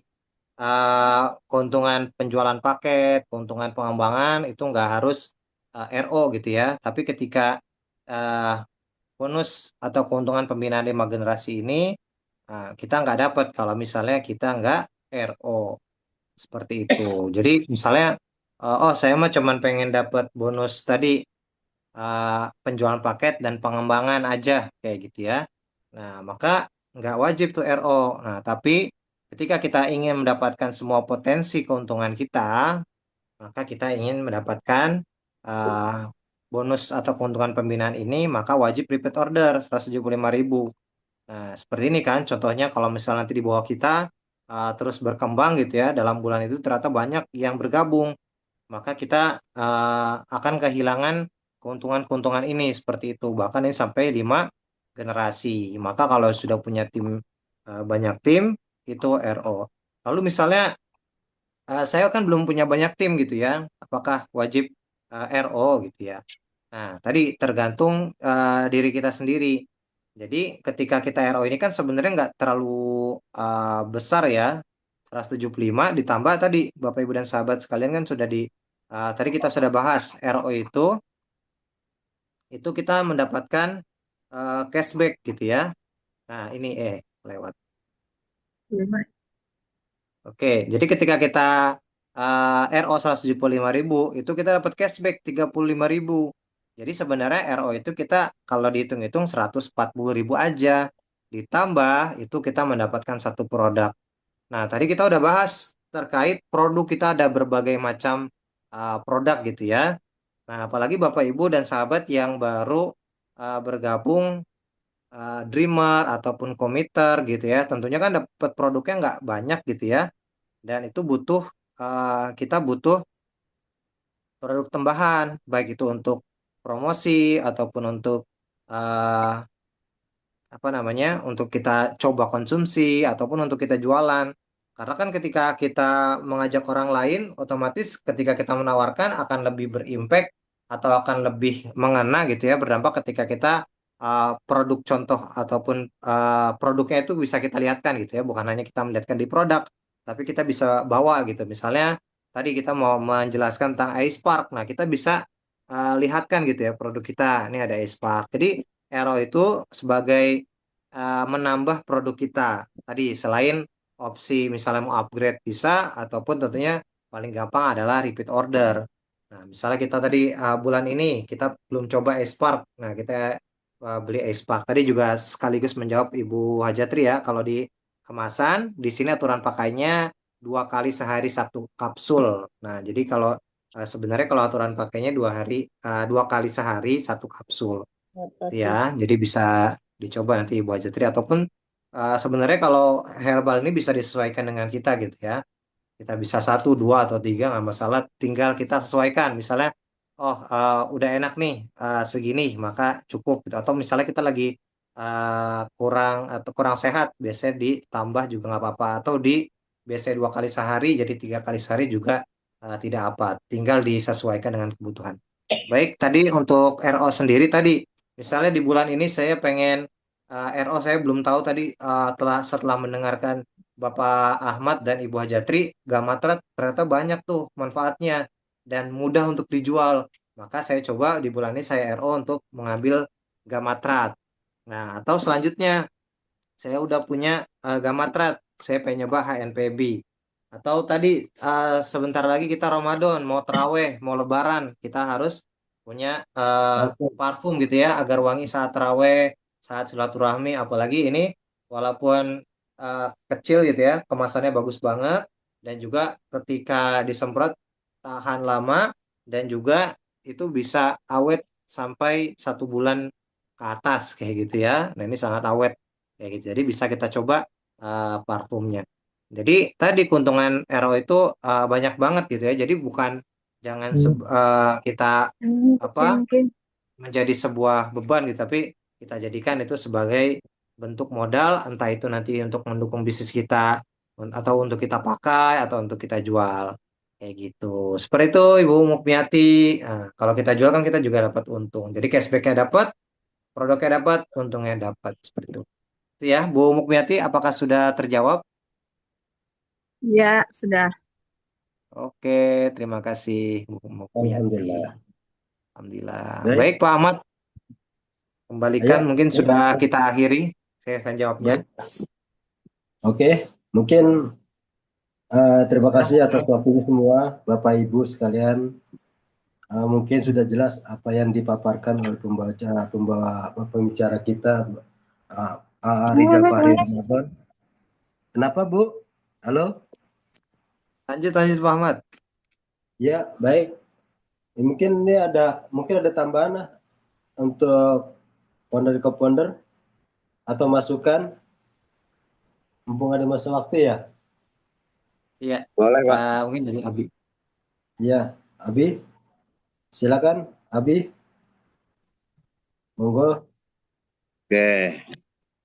keuntungan penjualan paket, keuntungan pengembangan itu nggak harus RO gitu ya. Tapi ketika eh, bonus atau keuntungan pembinaan 5 generasi ini kita nggak dapat kalau misalnya kita nggak RO seperti itu. Jadi misalnya, oh saya mah cuman pengen dapat bonus tadi penjualan paket dan pengembangan aja kayak gitu ya. Nah, maka nggak wajib tuh RO. Nah, tapi ketika kita ingin mendapatkan semua potensi keuntungan kita, maka kita ingin mendapatkan uh, bonus atau keuntungan pembinaan ini, maka wajib repeat order 175.000. Nah, seperti ini kan contohnya kalau misalnya nanti di bawah kita terus berkembang gitu ya, dalam bulan itu ternyata banyak yang bergabung, maka kita akan kehilangan keuntungan-keuntungan ini seperti itu. Bahkan ini sampai 5 generasi. Maka kalau sudah punya tim banyak tim itu RO. Lalu misalnya saya kan belum punya banyak tim gitu ya. Apakah wajib RO gitu ya? Nah, tadi tergantung diri kita sendiri. Jadi ketika kita RO ini kan sebenarnya nggak terlalu besar ya. 175 ditambah tadi Bapak Ibu dan sahabat sekalian kan sudah tadi kita sudah bahas RO itu kita mendapatkan cashback gitu ya. Nah, ini lewat. Oke, jadi ketika kita RO 175.000 itu kita dapat cashback 35.000. Jadi sebenarnya RO itu kita kalau dihitung-hitung 140.000 aja. Ditambah itu kita mendapatkan satu produk. Nah, tadi kita udah bahas terkait produk, kita ada berbagai macam produk gitu ya. Nah, apalagi Bapak Ibu dan sahabat yang baru bergabung Dreamer ataupun Committer gitu ya. Tentunya kan dapat produknya nggak banyak gitu ya. Dan itu kita butuh produk tambahan, baik itu untuk promosi ataupun untuk eh, apa namanya, untuk kita coba konsumsi ataupun untuk kita jualan. Karena kan ketika kita mengajak orang lain, otomatis ketika kita menawarkan akan lebih berimpact atau akan lebih mengena gitu ya, berdampak ketika kita produk contoh ataupun produknya itu bisa kita lihatkan gitu ya, bukan hanya kita melihatkan di produk, tapi kita bisa bawa gitu. Misalnya tadi kita mau menjelaskan tentang Ice Park, nah kita bisa lihatkan gitu ya produk kita. Ini ada Ice Park. Jadi Aero itu sebagai menambah produk kita. Tadi selain opsi misalnya mau upgrade bisa, ataupun tentunya paling gampang adalah repeat order. Nah, misalnya kita tadi bulan ini kita belum coba Ace Park. Nah, kita beli Ace Park. Tadi juga sekaligus menjawab Ibu Hajatri ya, kalau di kemasan di sini aturan pakainya 2 kali sehari satu kapsul. Nah, jadi kalau sebenarnya kalau aturan pakainya 2 kali sehari satu kapsul Apa ya, sih? jadi bisa dicoba nanti Ibu Hajatri ataupun sebenarnya kalau herbal ini bisa disesuaikan dengan kita gitu ya. Kita bisa satu, dua, atau tiga nggak masalah. Tinggal kita sesuaikan. Misalnya, oh udah enak nih segini, maka cukup. Gitu. Atau misalnya kita lagi kurang atau kurang sehat, biasanya ditambah juga nggak apa-apa. Atau biasanya 2 kali sehari, jadi 3 kali sehari juga tidak apa. Tinggal disesuaikan dengan kebutuhan. Baik, tadi untuk RO sendiri tadi, misalnya di bulan ini saya pengen RO saya belum tahu tadi setelah mendengarkan Bapak Ahmad dan Ibu Hajatri, Gamatrat ternyata banyak tuh manfaatnya dan mudah untuk dijual. Maka saya coba di bulan ini saya RO untuk mengambil Gamatrat. Nah, atau selanjutnya saya udah punya Gamatrat, saya pengen nyoba HNPB. Atau tadi sebentar lagi kita Ramadan, mau teraweh, mau lebaran, kita harus punya Oke. parfum gitu ya, agar wangi saat teraweh, saat silaturahmi. Apalagi ini walaupun kecil gitu ya, kemasannya bagus banget, dan juga ketika disemprot tahan lama, dan juga itu bisa awet sampai 1 bulan ke atas kayak gitu ya. Nah ini sangat awet kayak gitu. Jadi bisa kita coba parfumnya. Jadi tadi keuntungan RO itu banyak banget gitu ya. Jadi bukan jangan kita apa menjadi sebuah beban gitu, tapi kita jadikan itu sebagai bentuk modal, entah itu nanti untuk mendukung bisnis kita atau untuk kita pakai atau untuk kita jual kayak gitu. Seperti itu Ibu Mukmiati. Nah, kalau kita jual kan kita juga dapat untung. Jadi cashbacknya dapat, produknya dapat, untungnya dapat seperti itu. Itu ya, Bu Mukmiati, apakah sudah terjawab? Ya, sudah. Oke, terima kasih Bu Mukmiati. Alhamdulillah. Alhamdulillah. Baik, Baik Pak Ahmad, kembalikan ya, mungkin sudah kita akhiri. Saya akan jawabnya. baik. Oke, mungkin terima kasih atas waktunya semua, Bapak Ibu sekalian. Mungkin sudah jelas apa yang dipaparkan oleh pembicara kita, Rizal Fahri Ramadan. Kenapa, Bu? Halo? Lanjut, lanjut Pak Ahmad. Ya, baik. Mungkin ada tambahan lah untuk founder co-founder atau masukan, mumpung ada masa waktu ya. Iya, Boleh, Pak. mungkin dari Abi. Ya, Abi, silakan, Abi, monggo. Oke.